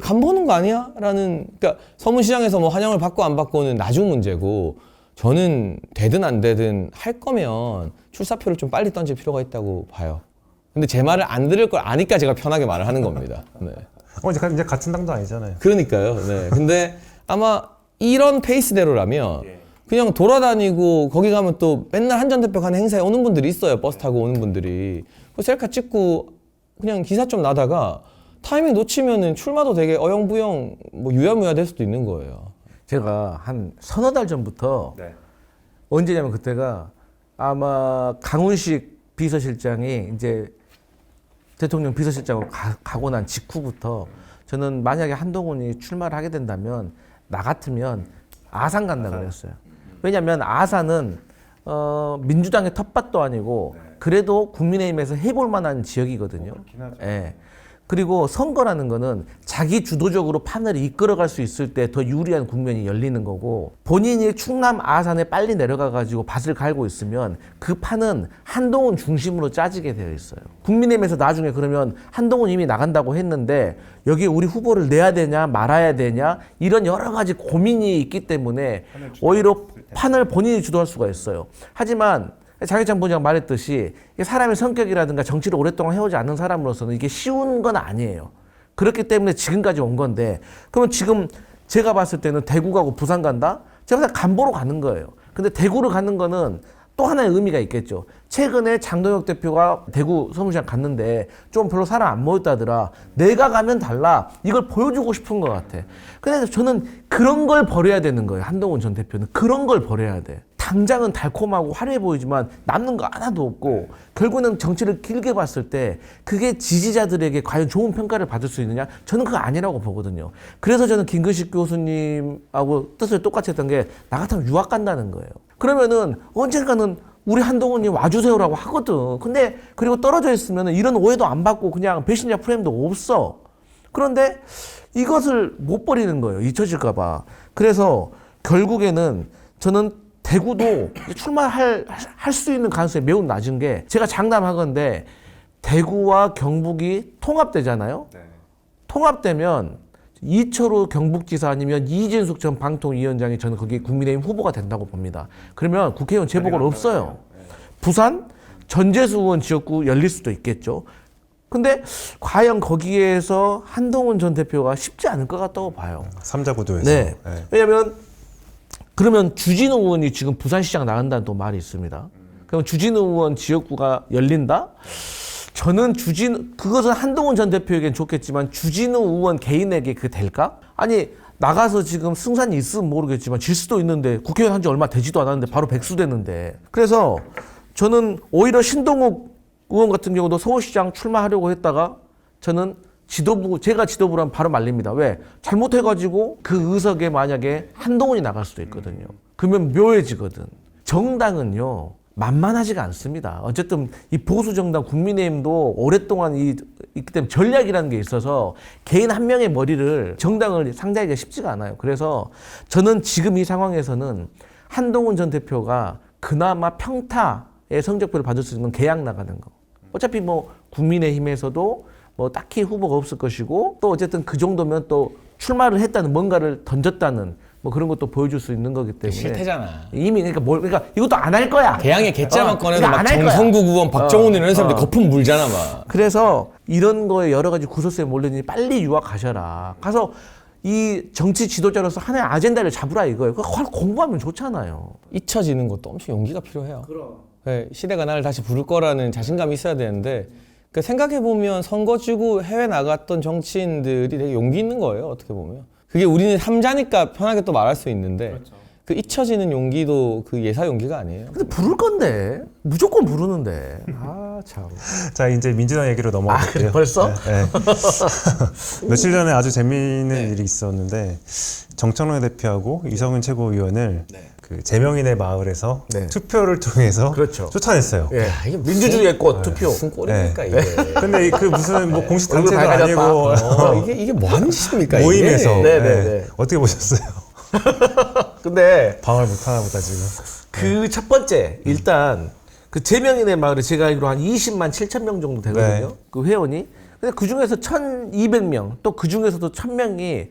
간 보는 거 아니야? 라는, 그러니까 서문시장에서 뭐 환영을 받고 안 받고는 나중 문제고, 저는 되든 안 되든 할 거면 출사표를 좀 빨리 던질 필요가 있다고 봐요. 근데 제 말을 안 들을 걸 아니까 제가 편하게 말을 하는 겁니다. 네. 이제 같은 당도 아니잖아요. 그러니까요. 네. 근데 아마 이런 페이스대로라면 그냥 돌아다니고, 거기 가면 또 맨날 한 전 대표 가는 행사에 오는 분들이 있어요. 버스 타고 오는 분들이. 셀카 찍고 그냥 기사 좀 나다가 타이밍 놓치면은 출마도 되게 어영부영 뭐 유야무야 될 수도 있는 거예요. 제가 한 서너 달 전부터 언제냐면 그때가 아마 강훈식 비서실장이 이제 대통령 비서실장으로 가고 난 직후부터 저는 만약에 한동훈이 출마를 하게 된다면 나 같으면 아산 간다 그랬어요. 왜냐하면 아산은 민주당의 텃밭도 아니고 그래도 국민의힘에서 해볼 만한 지역이거든요. 예. 그리고 선거라는 거는 자기 주도적으로 판을 이끌어갈 수 있을 때 더 유리한 국면이 열리는 거고 본인이 충남 아산에 빨리 내려가 가지고 밭을 갈고 있으면 그 판은 한동훈 중심으로 짜지게 되어 있어요. 국민의힘에서 나중에 그러면 한동훈 이미 나간다고 했는데 여기에 우리 후보를 내야 되냐 말아야 되냐 이런 여러 가지 고민이 있기 때문에 오히려 판을 본인이 주도할 수가 있어요. 하지만 장혜찬 부장 말했듯이 사람의 성격이라든가 정치를 오랫동안 해오지 않는 사람으로서는 이게 쉬운 건 아니에요. 그렇기 때문에 지금까지 온 건데 그러면 지금 제가 봤을 때는 대구 가고 부산 간다? 제가 그냥 간보러 가는 거예요. 근데 대구를 가는 거는 또 하나의 의미가 있겠죠. 최근에 장동혁 대표가 대구 서울시장 갔는데 좀 별로 사람 안 모였다더라. 내가 가면 달라. 이걸 보여주고 싶은 것 같아. 근데 저는 그런 걸 버려야 되는 거예요. 한동훈 전 대표는 그런 걸 버려야 돼. 당장은 달콤하고 화려해 보이지만 남는 거 하나도 없고 결국은 정치를 길게 봤을 때 그게 지지자들에게 과연 좋은 평가를 받을 수 있느냐? 저는 그거 아니라고 보거든요. 그래서 저는 김근식 교수님하고 뜻을 똑같이 했던 게 나 같으면 유학 간다는 거예요. 그러면은 언젠가는 우리 한동훈이 와주세요라고 하거든. 근데 그리고 떨어져 있으면 이런 오해도 안 받고 그냥 배신자 프레임도 없어. 그런데 이것을 못 버리는 거예요. 잊혀질까 봐. 그래서 결국에는 저는 대구도 출마할 수 있는 가능성이 매우 낮은 게 제가 장담하건대 대구와 경북이 통합되잖아요. 네. 통합되면 이철우 경북지사 아니면 이진숙 전 방통위원장이 저는 거기 국민의힘 후보가 된다고 봅니다. 그러면 국회의원 재보궐 없어요. 부산 전재수 의원 지역구 열릴 수도 있겠죠. 근데 과연 거기에서 한동훈 전 대표가 쉽지 않을 것 같다고 봐요. 삼자구도에서. 네. 왜냐하면 그러면 주진우 의원이 지금 부산시장 나간다는 또 말이 있습니다. 그럼 주진우 의원 지역구가 열린다? 저는 그것은 한동훈 전 대표에겐 좋겠지만 주진우 의원 개인에게 그 될까? 아니 나가서 지금 승산이 있으면 모르겠지만 질 수도 있는데 국회의원 한 지 얼마 되지도 않았는데 바로 백수됐는데 그래서 저는 오히려 신동욱 의원 같은 경우도 서울시장 출마하려고 했다가 저는 제가 지도부라면 바로 말립니다. 왜? 잘못해가지고 그 의석에 만약에 한동훈이 나갈 수도 있거든요. 그러면 묘해지거든. 정당은요, 만만하지가 않습니다. 어쨌든 이 보수정당 국민의힘도 오랫동안 있기 때문에 전략이라는 게 있어서 개인 한 명의 머리를 정당을 상대하기가 쉽지가 않아요. 그래서 저는 지금 이 상황에서는 한동훈 전 대표가 그나마 평타의 성적표를 받을 수 있는 계약 나가는 거. 어차피 뭐 국민의힘에서도 뭐 딱히 후보가 없을 것이고 또 어쨌든 그 정도면 또 출마를 했다는 뭔가를 던졌다는 뭐 그런 것도 보여줄 수 있는 거기 때문에 실패잖아. 이미 그러니까 이것도 안 할 거야. 개항의 개짜만 꺼내도 막 안할 거야. 정성국 의원, 박정훈 이런 사람들 거품 물잖아 막. 그래서 이런 거에 여러 가지 구설수에 몰리니 빨리 유학 가셔라. 가서 이 정치 지도자로서 하나의 아젠다를 잡으라 이거예요. 그거 공부하면 좋잖아요. 잊혀지는 것도 엄청 용기가 필요해요. 네, 시대가 나를 다시 부를 거라는 자신감이 있어야 되는데 생각해보면 선거 지고 해외 나갔던 정치인들이 되게 용기 있는 거예요. 어떻게 보면. 그게 우리는 삼자니까 편하게 또 말할 수 있는데 그렇죠. 그 잊혀지는 용기도 그 예사 용기가 아니에요. 근데 부를 건데 무조건 부르는데 아 참. 자 이제 민주당 얘기로 넘어갈게요. 벌써? 네. 며칠 전에 아주 재미있는 일이 있었는데 정청래 대표하고 이성윤 최고위원을 그 제명인의 마을에서 투표를 통해서 그렇죠. 쫓아냈어요. 예. 이게 민주주의의 꽃 투표. 무슨 꼴입니까 이게? 근데 그 무슨 뭐 공식 단체도 밝아졌다. 아니고 이게 뭐 하는 짓입니까? 모임에서 이게? 네. 어떻게 보셨어요? 근데 방을 못 하나 보다 지금. 그 첫 번째 일단 그 제명인의 마을에 제가 알기로 한 20만 7천 명 정도 되거든요. 그 회원이. 근데 그 중에서 1,200명 또 그 중에서도 1,000명이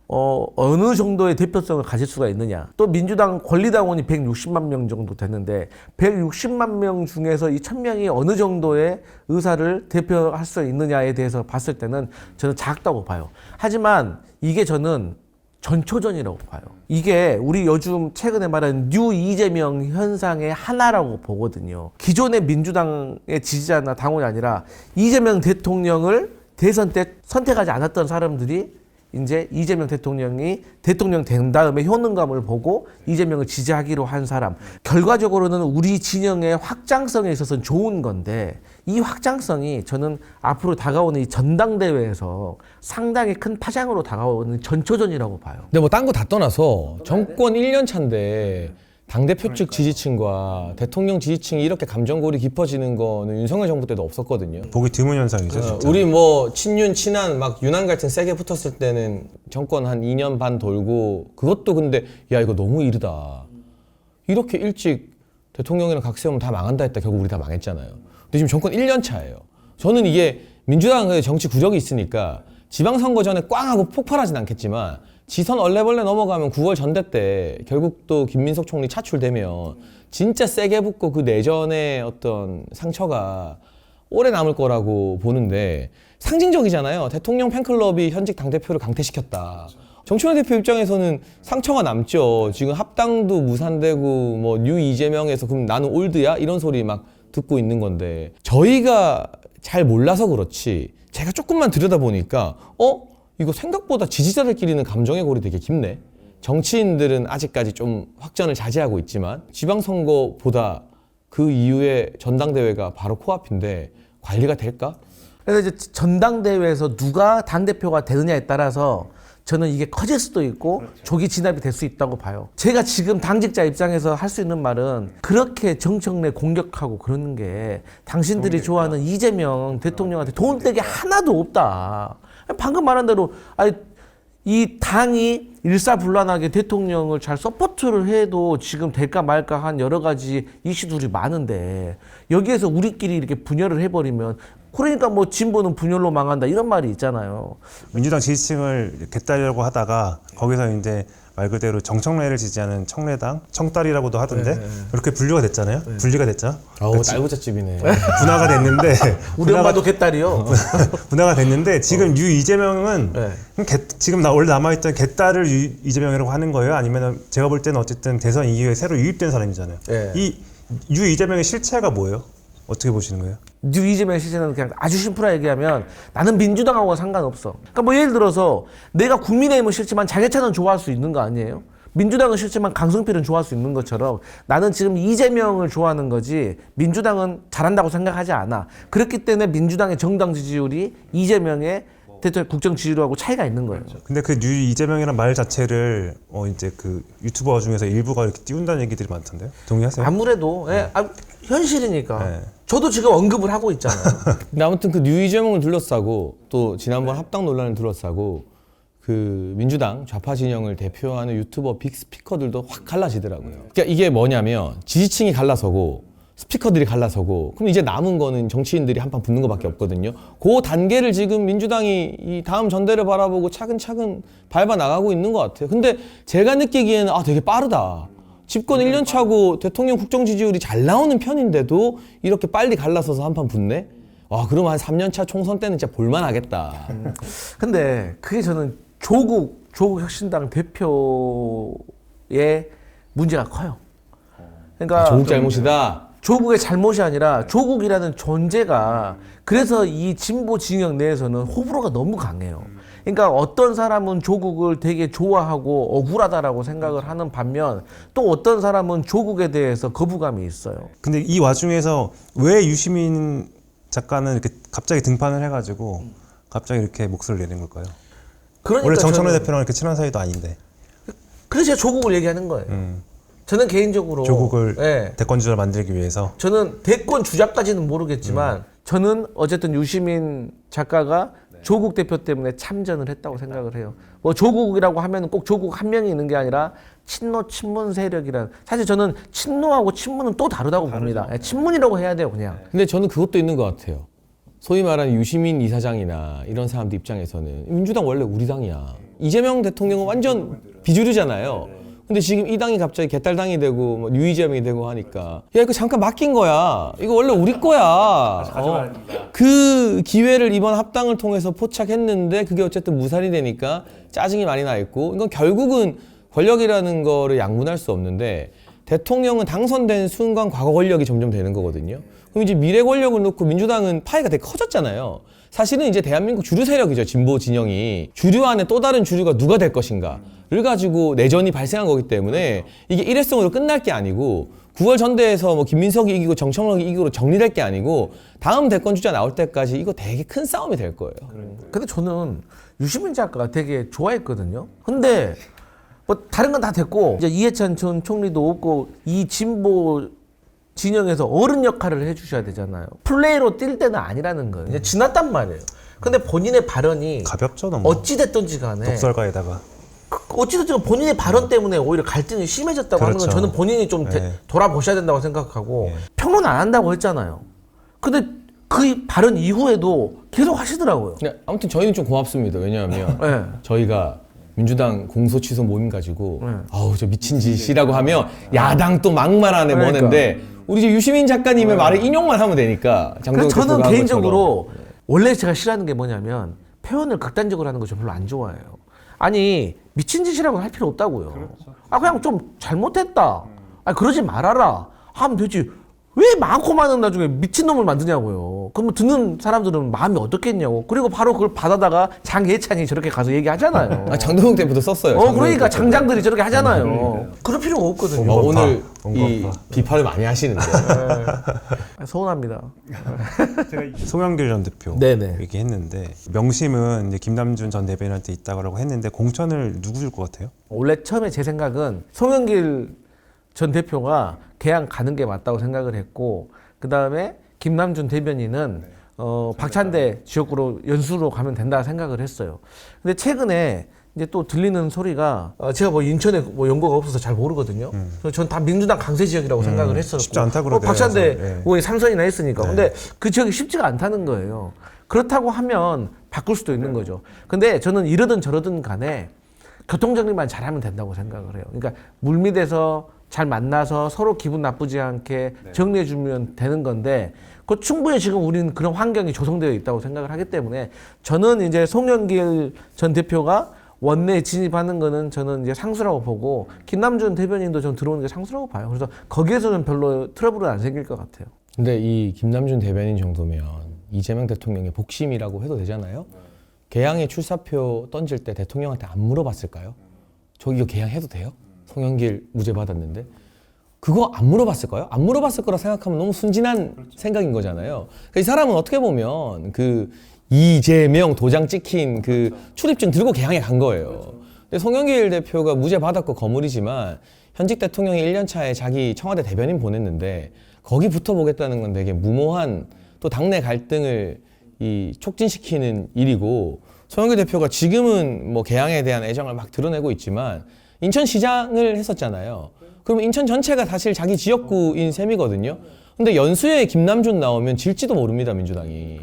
어느 정도의 대표성을 가질 수가 있느냐. 또 민주당 권리당원이 160만 명 정도 되는데 160만 명 중에서 이 1,000명이 어느 정도의 의사를 대표할 수 있느냐에 대해서 봤을 때는 저는 작다고 봐요. 하지만 이게 저는 전초전이라고 봐요. 이게 우리 요즘 최근에 말하는 뉴 이재명 현상의 하나라고 보거든요. 기존의 민주당의 지지자나 당원이 아니라 이재명 대통령을 대선 때 선택하지 않았던 사람들이 이제 이재명 대통령이 대통령 된 다음에 효능감을 보고 이재명을 지지하기로 한 사람. 결과적으로는 우리 진영의 확장성에 있어서는 좋은 건데 이 확장성이 저는 앞으로 다가오는 이 전당대회에서 상당히 큰 파장으로 다가오는 전초전이라고 봐요. 근데 뭐 딴 거 다 떠나서 정권 1년 차인데 당대표 측 지지층과 대통령 지지층이 이렇게 감정골이 깊어지는 거는 윤석열 정부 때도 없었거든요. 보기 드문 현상이죠. 진짜. 우리 뭐 친윤 친한 막 유난 갈등 세게 붙었을 때는 정권 한 2년 반 돌고 그것도 근데 야 이거 너무 이르다. 이렇게 일찍 대통령이랑 각 세우면 다 망한다 했다. 결국 우리 다 망했잖아요. 근데 지금 정권 1년 차예요. 저는 이게 민주당의 정치 구력이 있으니까 지방선거 전에 꽝 하고 폭발하진 않겠지만 지선 얼레벌레 넘어가면 9월 전대 때 결국 또 김민석 총리 차출되면 진짜 세게 붙고 그 내전의 어떤 상처가 오래 남을 거라고 보는데 상징적이잖아요. 대통령 팬클럽이 현직 당대표를 강퇴시켰다. 정치원 대표 입장에서는 상처가 남죠. 지금 합당도 무산되고 뭐 뉴 이재명에서 그럼 나는 올드야? 이런 소리 막 듣고 있는 건데 저희가 잘 몰라서 그렇지 제가 조금만 들여다보니까 이거 생각보다 지지자들끼리는 감정의 골이 되게 깊네. 정치인들은 아직까지 좀 확전을 자제하고 있지만 지방선거보다 그 이후에 전당대회가 바로 코앞인데 관리가 될까? 그래서 이제 전당대회에서 누가 당대표가 되느냐에 따라서 저는 이게 커질 수도 있고 조기 진압이 될 수 있다고 봐요. 제가 지금 당직자 입장에서 할 수 있는 말은 그렇게 정청래 공격하고 그러는 게 당신들이 좋아하는 이재명 대통령한테 돈 떼게 하나도 없다. 방금 말한 대로 이 당이 일사불란하게 대통령을 잘 서포트를 해도 지금 될까 말까 한 여러 가지 이슈들이 많은데 여기에서 우리끼리 이렇게 분열을 해버리면 그러니까 뭐 진보는 분열로 망한다 이런 말이 있잖아요. 민주당 지지층을 겟달려고 하다가 거기서 이제 말 그대로 정청래를 지지하는 청래당, 청딸이라고도 하던데 그렇게 분류가 됐잖아요. 분리가 됐죠. 아우 딸부잣집이네. 분화가 됐는데 우리 엄마도 개딸이요. 분화가 됐는데 지금 유 이재명은 지금 원래 남아있던 개딸을 이재명이라고 하는 거예요? 아니면 제가 볼 때는 어쨌든 대선 이후에 새로 유입된 사람이잖아요. 이 유 이재명의 실체가 뭐예요? 어떻게 보시는 거예요? 뉴 이재명 시세는 그냥 아주 심플하게 얘기하면 나는 민주당하고는 상관없어. 그러니까 뭐 예를 들어서 내가 국민의힘은 싫지만 장해찬은 좋아할 수 있는 거 아니에요? 민주당은 싫지만 강승필은 좋아할 수 있는 것처럼 나는 지금 이재명을 좋아하는 거지 민주당은 잘한다고 생각하지 않아. 그렇기 때문에 민주당의 정당 지지율이 이재명의 대통령 국정 지지율하고 차이가 있는 거예요. 근데 그 뉴 이재명이라는 말 자체를 이제 그 유튜버 중에서 일부가 이렇게 띄운다는 얘기들이 많던데요. 동의하세요? 아무래도 현실이니까. 저도 지금 언급을 하고 있잖아요. 근데 아무튼 그 뉴 이재명을 둘러싸고 또 지난번 합당 논란을 둘러싸고 그 민주당 좌파 진영을 대표하는 유튜버 빅스피커들도 확 갈라지더라고요. 그러니까 이게 뭐냐면 지지층이 갈라서고 스피커들이 갈라서고 그럼 이제 남은 거는 정치인들이 한판 붙는 것밖에 없거든요. 그 단계를 지금 민주당이 이 다음 전대를 바라보고 차근차근 밟아 나가고 있는 것 같아요. 근데 제가 느끼기에는 되게 빠르다. 집권 1년 차고 대통령 국정 지지율이 잘 나오는 편인데도 이렇게 빨리 갈라서서 한판 붙네? 와, 그럼 한 3년 차 총선 때는 진짜 볼만하겠다. 근데 그게 저는 조국 혁신당 대표의 문제가 커요. 그러니까 조국 잘못이다. 조국의 잘못이 아니라 조국이라는 존재가 그래서 이 진보 진영 내에서는 호불호가 너무 강해요. 그러니까 어떤 사람은 조국을 되게 좋아하고 억울하다라고 생각을 하는 반면 또 어떤 사람은 조국에 대해서 거부감이 있어요. 근데 이 와중에서 왜 유시민 작가는 이렇게 갑자기 등판을 해가지고 갑자기 이렇게 목소리를 내는 걸까요? 그러니까 원래 정청래 대표랑 이렇게 친한 사이도 아닌데. 그래서 제가 조국을 얘기하는 거예요. 저는 개인적으로 조국을 대권주자를 만들기 위해서 저는 대권 주자까지는 모르겠지만 저는 어쨌든 유시민 작가가 조국 대표 때문에 참전을 했다고 생각을 해요. 뭐 조국이라고 하면 꼭 조국 한 명이 있는 게 아니라 친노 친문 세력이란 사실 저는 친노하고 친문은 또 다르다고 봅니다. 친문이라고 해야 돼요, 그냥. 근데 저는 그것도 있는 것 같아요. 소위 말하는 유시민 이사장이나 이런 사람들 입장에서는 민주당 원래 우리 당이야. 이재명 대통령은 완전 비주류잖아요. 근데 지금 이 당이 갑자기 개딸당이 되고 뭐 뉴이재명이 되고 하니까 야 이거 잠깐 맡긴 거야. 이거 원래 우리 거야. 그 기회를 이번 합당을 통해서 포착했는데 그게 어쨌든 무산이 되니까 짜증이 많이 나 있고 이건 결국은 권력이라는 거를 양분할 수 없는데 대통령은 당선된 순간 과거 권력이 점점 되는 거거든요. 그럼 이제 미래 권력을 놓고 민주당은 파이가 되게 커졌잖아요. 사실은 이제 대한민국 주류 세력이죠. 진보 진영이. 주류 안에 또 다른 주류가 누가 될 것인가를 가지고 내전이 발생한 거기 때문에 이게 일회성으로 끝날 게 아니고 9월 전대에서 뭐 김민석이 이기고 정청록이 이기고 정리될 게 아니고 다음 대권 주자 나올 때까지 이거 되게 큰 싸움이 될 거예요. 근데 저는 유시민 작가가 되게 좋아했거든요. 근데 뭐 다른 건 다 됐고 이제 이해찬 전 총리도 없고 이 진보 진영에서 어른 역할을 해주셔야 되잖아요. 플레이로 뛸 때는 아니라는 거예요. 이제 지났단 말이에요. 근데 본인의 발언이 가볍죠 너무. 어찌 됐든지 간에 독설가에다가. 어찌됐든 본인의 발언 때문에 오히려 갈등이 심해졌다고 하는 건 그렇죠. 저는 본인이 좀 네. 돌아보셔야 된다고 생각하고 평론 안 한다고 했잖아요. 근데 그 발언 이후에도 계속 하시더라고요. 네, 아무튼 저희는 좀 고맙습니다. 왜냐하면 네. 저희가 민주당 공소 취소 모임 가지고 네. 아우 저 미친 짓이라고 하면 야당 또 막말하네 그러니까. 뭐는데 우리 이제 유시민 작가님의 말을 인용만 하면 되니까 그래서 장동혁 저는 대표가 한 개인적으로 원래 제가 싫어하는 게 뭐냐면 표현을 극단적으로 하는 거 저 별로 안 좋아해요. 아니 미친 짓이라고 할 필요 없다고요. 아 그냥 좀 잘못했다. 아 그러지 말아라 하면 되지. 왜 많고 많은 나중에 미친놈을 만드냐고요. 그러면 듣는 사람들은 마음이 어떻겠냐고. 그리고 바로 그걸 받아다가 장예찬이 저렇게 가서 얘기하잖아요. 것처럼. 아, 장동혁 대표도 썼어요. 장동혁 그러니까 대표도. 장장들이 저렇게 하잖아요. 그럴 필요가 없거든요. 오늘 온건파. 이 비판을 많이 하시는데 서운합니다. 송영길 전 대표 네네. 얘기했는데 명심은 이제 김남준 전 대변인한테 있다고 했는데 공천을 누구 줄 것 같아요? 원래 처음에 제 생각은 송영길 전 대표가 개항 가는 게 맞다고 생각을 했고 그 다음에 김남준 대변인은 박찬대 지역구로 연수로 가면 된다 생각을 했어요. 근데 최근에 이제 또 들리는 소리가 제가 뭐 인천에 뭐 연고가 없어서 잘 모르거든요. 그래서 전 다 민주당 강세 지역이라고 생각을 했었고 쉽지 않다 그러대요. 박찬대 그래서, 예. 의원이 3선이나 했으니까. 네. 근데 그 지역이 쉽지가 않다는 거예요. 그렇다고 하면 바꿀 수도 있는 거죠. 근데 저는 이러든 저러든 간에 교통정리만 잘하면 된다고 생각을 해요. 그러니까 물밑에서 잘 만나서 서로 기분 나쁘지 않게 정리해주면 되는 건데 그 충분히 지금 우리는 그런 환경이 조성되어 있다고 생각을 하기 때문에 저는 이제 송영길 전 대표가 원내에 진입하는 거는 저는 이제 상수라고 보고 김남준 대변인도 전 들어오는 게 상수라고 봐요. 그래서 거기에서는 별로 트러블은 안 생길 것 같아요. 근데 이 김남준 대변인 정도면 이재명 대통령의 복심이라고 해도 되잖아요. 개항에 출사표 던질 때 대통령한테 안 물어봤을까요? 저 이거 개항해도 돼요? 송영길 무죄 받았는데 그거 안 물어봤을까요? 안 물어봤을 거라 생각하면 너무 순진한 생각인 거잖아요. 그러니까 이 사람은 어떻게 보면 그 이재명 도장 찍힌 그 출입증 들고 개항에 간 거예요. 근데 송영길 대표가 무죄 받았고 거물이지만 현직 대통령이 1년 차에 자기 청와대 대변인 보냈는데 거기 붙어보겠다는 건 되게 무모한 또 당내 갈등을 이 촉진시키는 일이고 송영길 대표가 지금은 뭐 개항에 대한 애정을 막 드러내고 있지만 인천시장을 했었잖아요. 그러면 인천 전체가 사실 자기 지역구인 셈이거든요. 근데 연수에 김남준 나오면 질지도 모릅니다, 민주당이.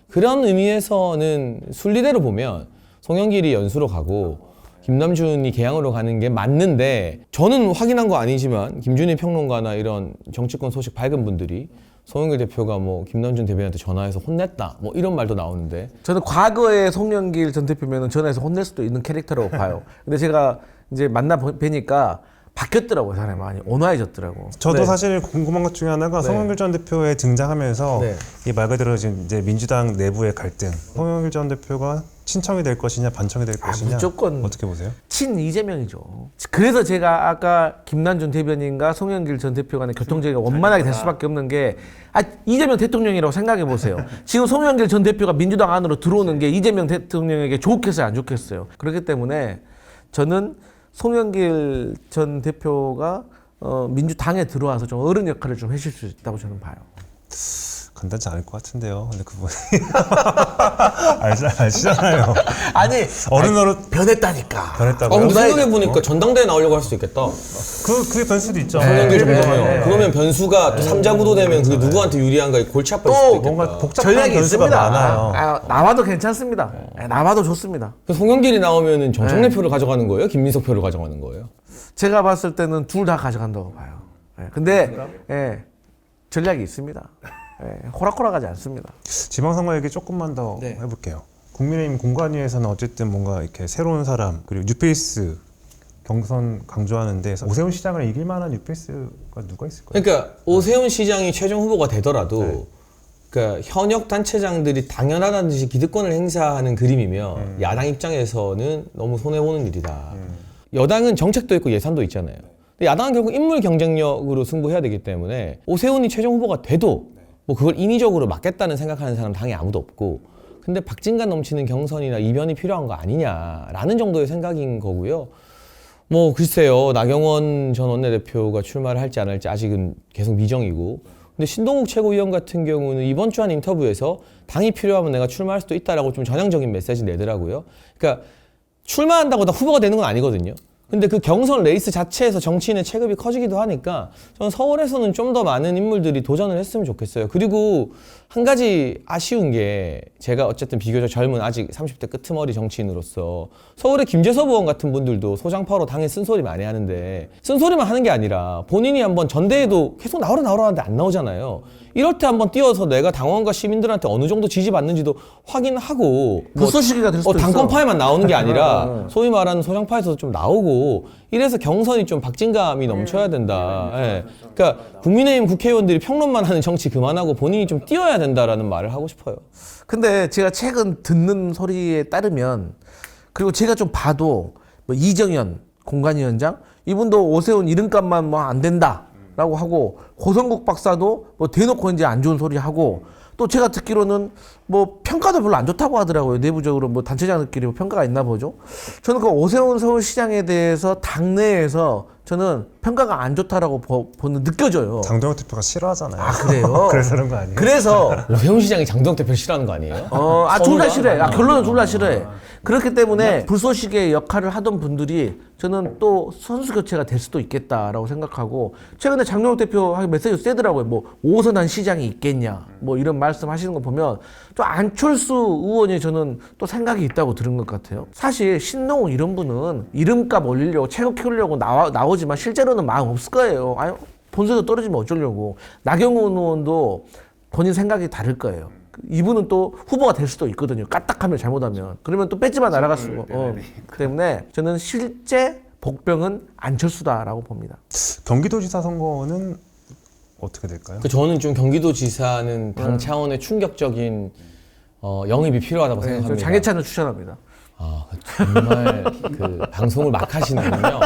그런 의미에서는 순리대로 보면 송영길이 연수로 가고 김남준이 개항으로 가는 게 맞는데 저는 확인한 거 아니지만 김준희 평론가나 이런 정치권 소식 밝은 분들이 송영길 대표가 뭐 김남준 대변인한테 전화해서 혼냈다 뭐 이런 말도 나오는데 저는 과거에 송영길 전 대표면은 전화해서 혼낼 수도 있는 캐릭터라고 봐요. 근데 제가 이제 만나 뵈니까 바뀌었더라고요, 사람이 많이 온화해졌더라고. 저도 네. 사실 궁금한 것 중에 하나가 네. 송영길 전 대표의 등장하면서 네. 이 말 그대로 지금 이제 민주당 내부의 갈등, 송영길 전 대표가 친청이 될 것이냐 반청이 될 것이냐 무조건 어떻게 보세요? 친 이재명이죠. 그래서 제가 아까 김남준 대변인과 송영길 전 대표 간의 교통정리가 원만하게 될 수밖에 없는 게 이재명 대통령이라고 생각해 보세요. 지금 송영길 전 대표가 민주당 안으로 들어오는 게 이재명 대통령에게 좋겠어요, 안 좋겠어요? 그렇기 때문에 저는 송영길 전 대표가 민주당에 들어와서 좀 어른 역할을 좀 해줄 수 있다고 저는 봐요. 간단치 않을 것 같은데요. 근데 그분이 아시잖아요. 아니 어른으로 변했다니까. 변했다고요? 근데 생각해보니까 전당대회 나오려고 할 수도 있겠다. 그게 변수도 있죠. 송영길 네, 정도면 네. 그러면 변수가 또 3자 구도 되면 그게 누구한테 유리한가 골치 아플 또 수도 있겠다. 뭔가 복잡한 전략이 변수가 있습니다. 많아요. 나와도 괜찮습니다. 나와도 좋습니다. 그래서 송영길이 나오면은 정청래 표를 가져가는 거예요? 김민석 표를 가져가는 거예요? 제가 봤을 때는 둘 다 가져간다고 봐요. 근데 전략이 있습니다. 호락호락하지 않습니다. 지방선거 얘기 조금만 더 네. 해볼게요. 국민의힘 공관위에서는 어쨌든 뭔가 이렇게 새로운 사람 그리고 뉴페이스 경선 강조하는데 오세훈 시장을 이길 만한 뉴페이스가 누가 있을까요? 그러니까 오세훈 시장이 최종 후보가 되더라도 그러니까 현역 단체장들이 당연하다는 듯이 기득권을 행사하는 그림이면 야당 입장에서는 너무 손해보는 일이다. 여당은 정책도 있고 예산도 있잖아요. 근데 야당은 결국 인물 경쟁력으로 승부해야 되기 때문에 오세훈이 최종 후보가 돼도 뭐 그걸 인위적으로 막겠다는 생각하는 사람 당에 아무도 없고, 근데 박진감 넘치는 경선이나 이변이 필요한 거 아니냐라는 정도의 생각인 거고요. 뭐 글쎄요, 나경원 전 원내대표가 출마를 할지 안 할지 아직은 계속 미정이고, 근데 신동욱 최고위원 같은 경우는 이번 주 한 인터뷰에서 당이 필요하면 내가 출마할 수도 있다라고 좀 전향적인 메시지 내더라고요. 그러니까 출마한다고 다 후보가 되는 건 아니거든요. 근데 그 경선 레이스 자체에서 정치인의 체급이 커지기도 하니까 저는 서울에서는 좀 더 많은 인물들이 도전을 했으면 좋겠어요. 그리고 한 가지 아쉬운 게, 제가 어쨌든 비교적 젊은 아직 30대 끄트머리 정치인으로서 서울의 김재섭 의원 같은 분들도 소장파로 당에 쓴소리 많이 하는데, 쓴소리만 하는 게 아니라 본인이 한번 전대에도 계속 나오라 하는데 안 나오잖아요. 이럴 때 한번 뛰어서 내가 당원과 시민들한테 어느 정도 지지받는지도 확인하고, 불쏘시개가 될 수도 있어. 당권파에만 나오는 게 아니라 소위 말하는 소장파에서도 좀 나오고, 이래서 경선이 좀 박진감이 넘쳐야 된다. 예. 그러니까 국민의힘 국회의원들이 평론만 하는 정치 그만하고 본인이 좀 뛰어야 된다라는 말을 하고 싶어요. 근데 제가 최근 듣는 소리에 따르면, 그리고 제가 좀 봐도 뭐 이정현 공관위원장 이분도 오세훈 이름값만 뭐 안 된다라고 하고, 고성국 박사도 뭐 대놓고 이제 안 좋은 소리 하고, 또 제가 듣기로는 뭐 평가도 별로 안 좋다고 하더라고요. 내부적으로 뭐 단체장들끼리 뭐 평가가 있나 보죠. 저는 그 오세훈 서울시장에 대해서 당내에서 저는 평가가 안 좋다라고 보는 느껴져요. 장동혁 대표가 싫어하잖아요. 아, 그래요? 그래서 그런 거 아니에요? 그래서 오세훈 시장이 장동혁 대표 싫어하는 거 아니에요? 둘 다 싫어해. 결론은 둘 다 싫어해. 그렇기 때문에 불쏘시개 역할을 하던 분들이 저는 또 선수 교체가 될 수도 있겠다라고 생각하고, 최근에 장동혁 대표 메시지 세더라고요. 뭐 5선한 시장이 있겠냐, 뭐 이런 말씀 하시는 거 보면 또 안철수 의원이 저는 또 생각이 있다고 들은 것 같아요. 사실 신동욱 이런 분은 이름값 올리려고 체급 키우려고 나오지만 실제로는 마음 없을 거예요. 아니, 본선에서 떨어지면 어쩌려고. 나경원 의원도 본인 생각이 다를 거예요. 이분은 또 후보가 될 수도 있거든요. 까딱하면 잘못하면. 그러면 또 뺏지만 날아갈 수고. 그 때문에 저는 실제 복병은 안철수다라고 봅니다. 경기도지사 선거는 어떻게 될까요? 저는 좀 경기도지사는 당 차원의 충격적인 영입이 필요하다고 저 생각합니다. 장해찬을 추천합니다. 아, 정말 그 방송을 막 하시는군요.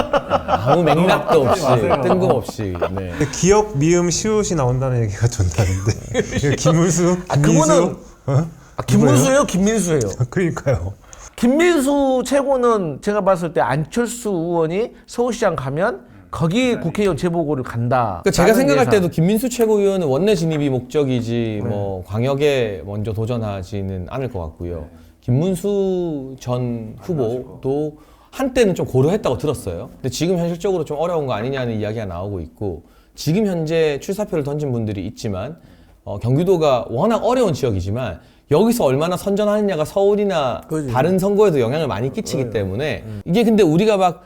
아무 맥락도 없이, 뜬금없이. 네. 근데 기억, 미음, 시옷이 나온다는 얘기가 돈다는데 김문수, 김민수, 그분은 김문수예요, 김민수예요. 그러니까요. 김민수 최고는 제가 봤을 때 안철수 의원이 서울시장 가면 거기 국회의원 재보고를 간다. 그러니까 제가 생각할 때도 김민수 최고위원은 원내 진입이 목적이지 뭐 광역에 먼저 도전하지는 않을 것 같고요. 김문수 전 후보도 한때는 좀 고려했다고 들었어요. 근데 지금 현실적으로 좀 어려운 거 아니냐는 이야기가 나오고 있고, 지금 현재 출사표를 던진 분들이 있지만 경기도가 워낙 어려운 지역이지만 여기서 얼마나 선전하느냐가 서울이나 다른 선거에도 영향을 많이 끼치기 때문에, 이게 근데 우리가 막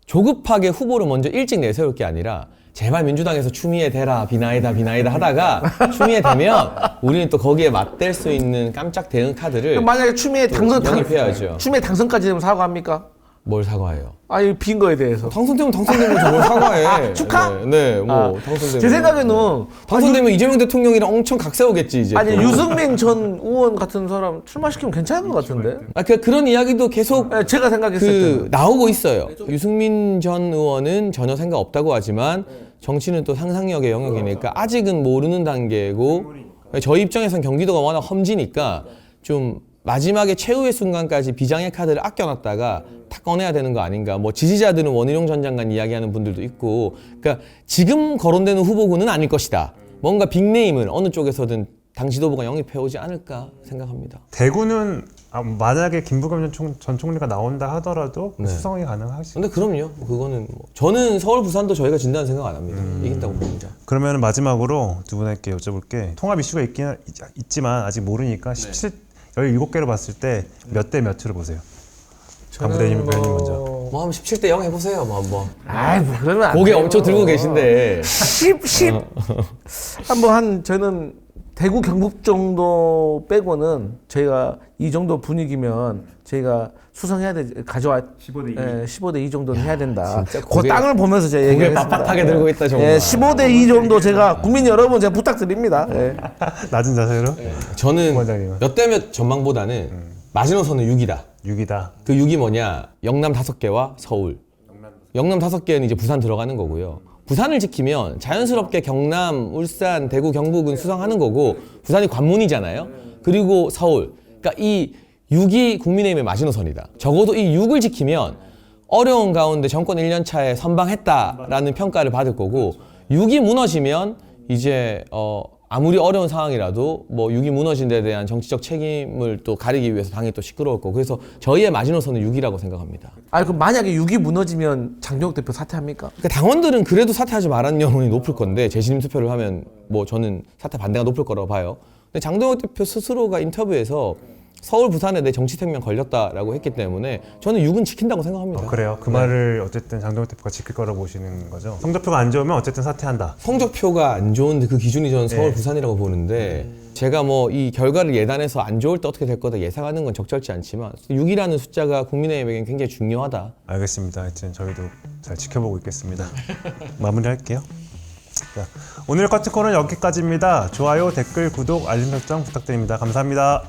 조급하게 후보를 먼저 일찍 내세울 게 아니라 제발 민주당에서 추미애 대라 비나이다 하다가 추미애 되면 우리는 또 거기에 맞댈 수 있는 깜짝 대응 카드를 만약에 추미애 영입해야죠. 추미애 당선까지 되면 사과합니까? 뭘 사과해요? 아니 빈 거에 대해서. 당선되면 당선되면 뭘 사과해? 축하? 네, 뭐 당선되면. 제 생각에는 당선되면 이재명 대통령이랑 엄청 각세우겠지 이제. 아니 또. 유승민 전 의원 같은 사람 출마시키면 괜찮을 것 같은데. 그런 이야기도 계속 네, 제가 생각했을 때는. 나오고 있어요. 유승민 전 의원은 전혀 생각 없다고 하지만 정치는 또 상상력의 영역이니까 아직은 모르는 단계고, 저희 입장에선 경기도가 워낙 험지니까 좀 마지막에 최후의 순간까지 비장의 카드를 아껴놨다가 다 꺼내야 되는 거 아닌가. 뭐 지지자들은 원희룡 전 장관 이야기하는 분들도 있고, 그러니까 지금 거론되는 후보군은 아닐 것이다. 뭔가 빅네임을 어느 쪽에서든 당 지도부가 영입해오지 않을까 생각합니다. 대구는 만약에 김부겸 전 총리가 나온다 하더라도 수성이 가능하시죠. 근데 그럼요. 그거는 뭐. 저는 서울 부산도 저희가 진다는 생각 안 합니다. 이긴다고 봅니다. 그러면 마지막으로 두 분에게 여쭤볼게, 통합 이슈가 있지만 아직 모르니까 17개로 봤을 때 몇 대 몇으로 보세요? 강부대님 배우님 먼저. 뭐 한번 17대 0 해보세요. 뭐 한번. 아이 뭐 그러면 안 고개 돼요. 엄청 들고 계신데. 10 한번 저는 대구 경북 정도 빼고는 저희가 이 정도 분위기면 저희가 수성해야 돼. 가져와 15대 2. 15대 2 정도는 해야 된다. 진짜 그 땅을 보면서 제가 고개 얘기했습니다. 빳빳하게 들고 있다 정말. 15대 2 정도 제가 국민 여러분 제가 부탁드립니다. 예. 낮은 자세로 저는 원장님은? 몇 대 몇 전망보다는 마지노선은 6이다. 6이다. 그 6이 뭐냐? 영남 5개와 서울. 영남 5개는 이제 부산 들어가는 거고요. 부산을 지키면 자연스럽게 경남, 울산, 대구, 경북은 수성하는 거고 부산이 관문이잖아요. 그리고 서울. 그러니까 이 6이 국민의힘의 마지노선이다. 적어도 이 6을 지키면 어려운 가운데 정권 1년 차에 선방했다라는 평가를 받을 거고 6이 무너지면 이제 아무리 어려운 상황이라도 뭐 6이 무너진 데 대한 정치적 책임을 또 가리기 위해서 당이 또 시끄러울 거고 그래서 저희의 마지노선은 6이라고 생각합니다. 아 그럼 만약에 6이 무너지면 장동혁 대표 사퇴합니까? 그러니까 당원들은 그래도 사퇴하지 말라는 여론이 높을 건데 재신임 투표를 하면 뭐 저는 사퇴 반대가 높을 거라고 봐요. 근데 장동혁 대표 스스로가 인터뷰에서 서울, 부산에 내 정치 생명 걸렸다라고 했기 때문에 저는 6은 지킨다고 생각합니다. 그래요. 그 말을 어쨌든 장동혁 대표가 지킬 거라고 보시는 거죠. 성적표가 안 좋으면 어쨌든 사퇴한다. 성적표가 안 좋은데 그 기준이 저는 서울, 부산이라고 보는데 제가 뭐 이 결과를 예단해서 안 좋을 때 어떻게 될 거다 예상하는 건 적절치 않지만 6이라는 숫자가 국민의힘에겐 굉장히 중요하다. 알겠습니다. 하여튼 저희도 잘 지켜보고 있겠습니다. 마무리할게요. 자, 오늘 커트콜은 여기까지입니다. 좋아요, 댓글, 구독, 알림 설정 부탁드립니다. 감사합니다.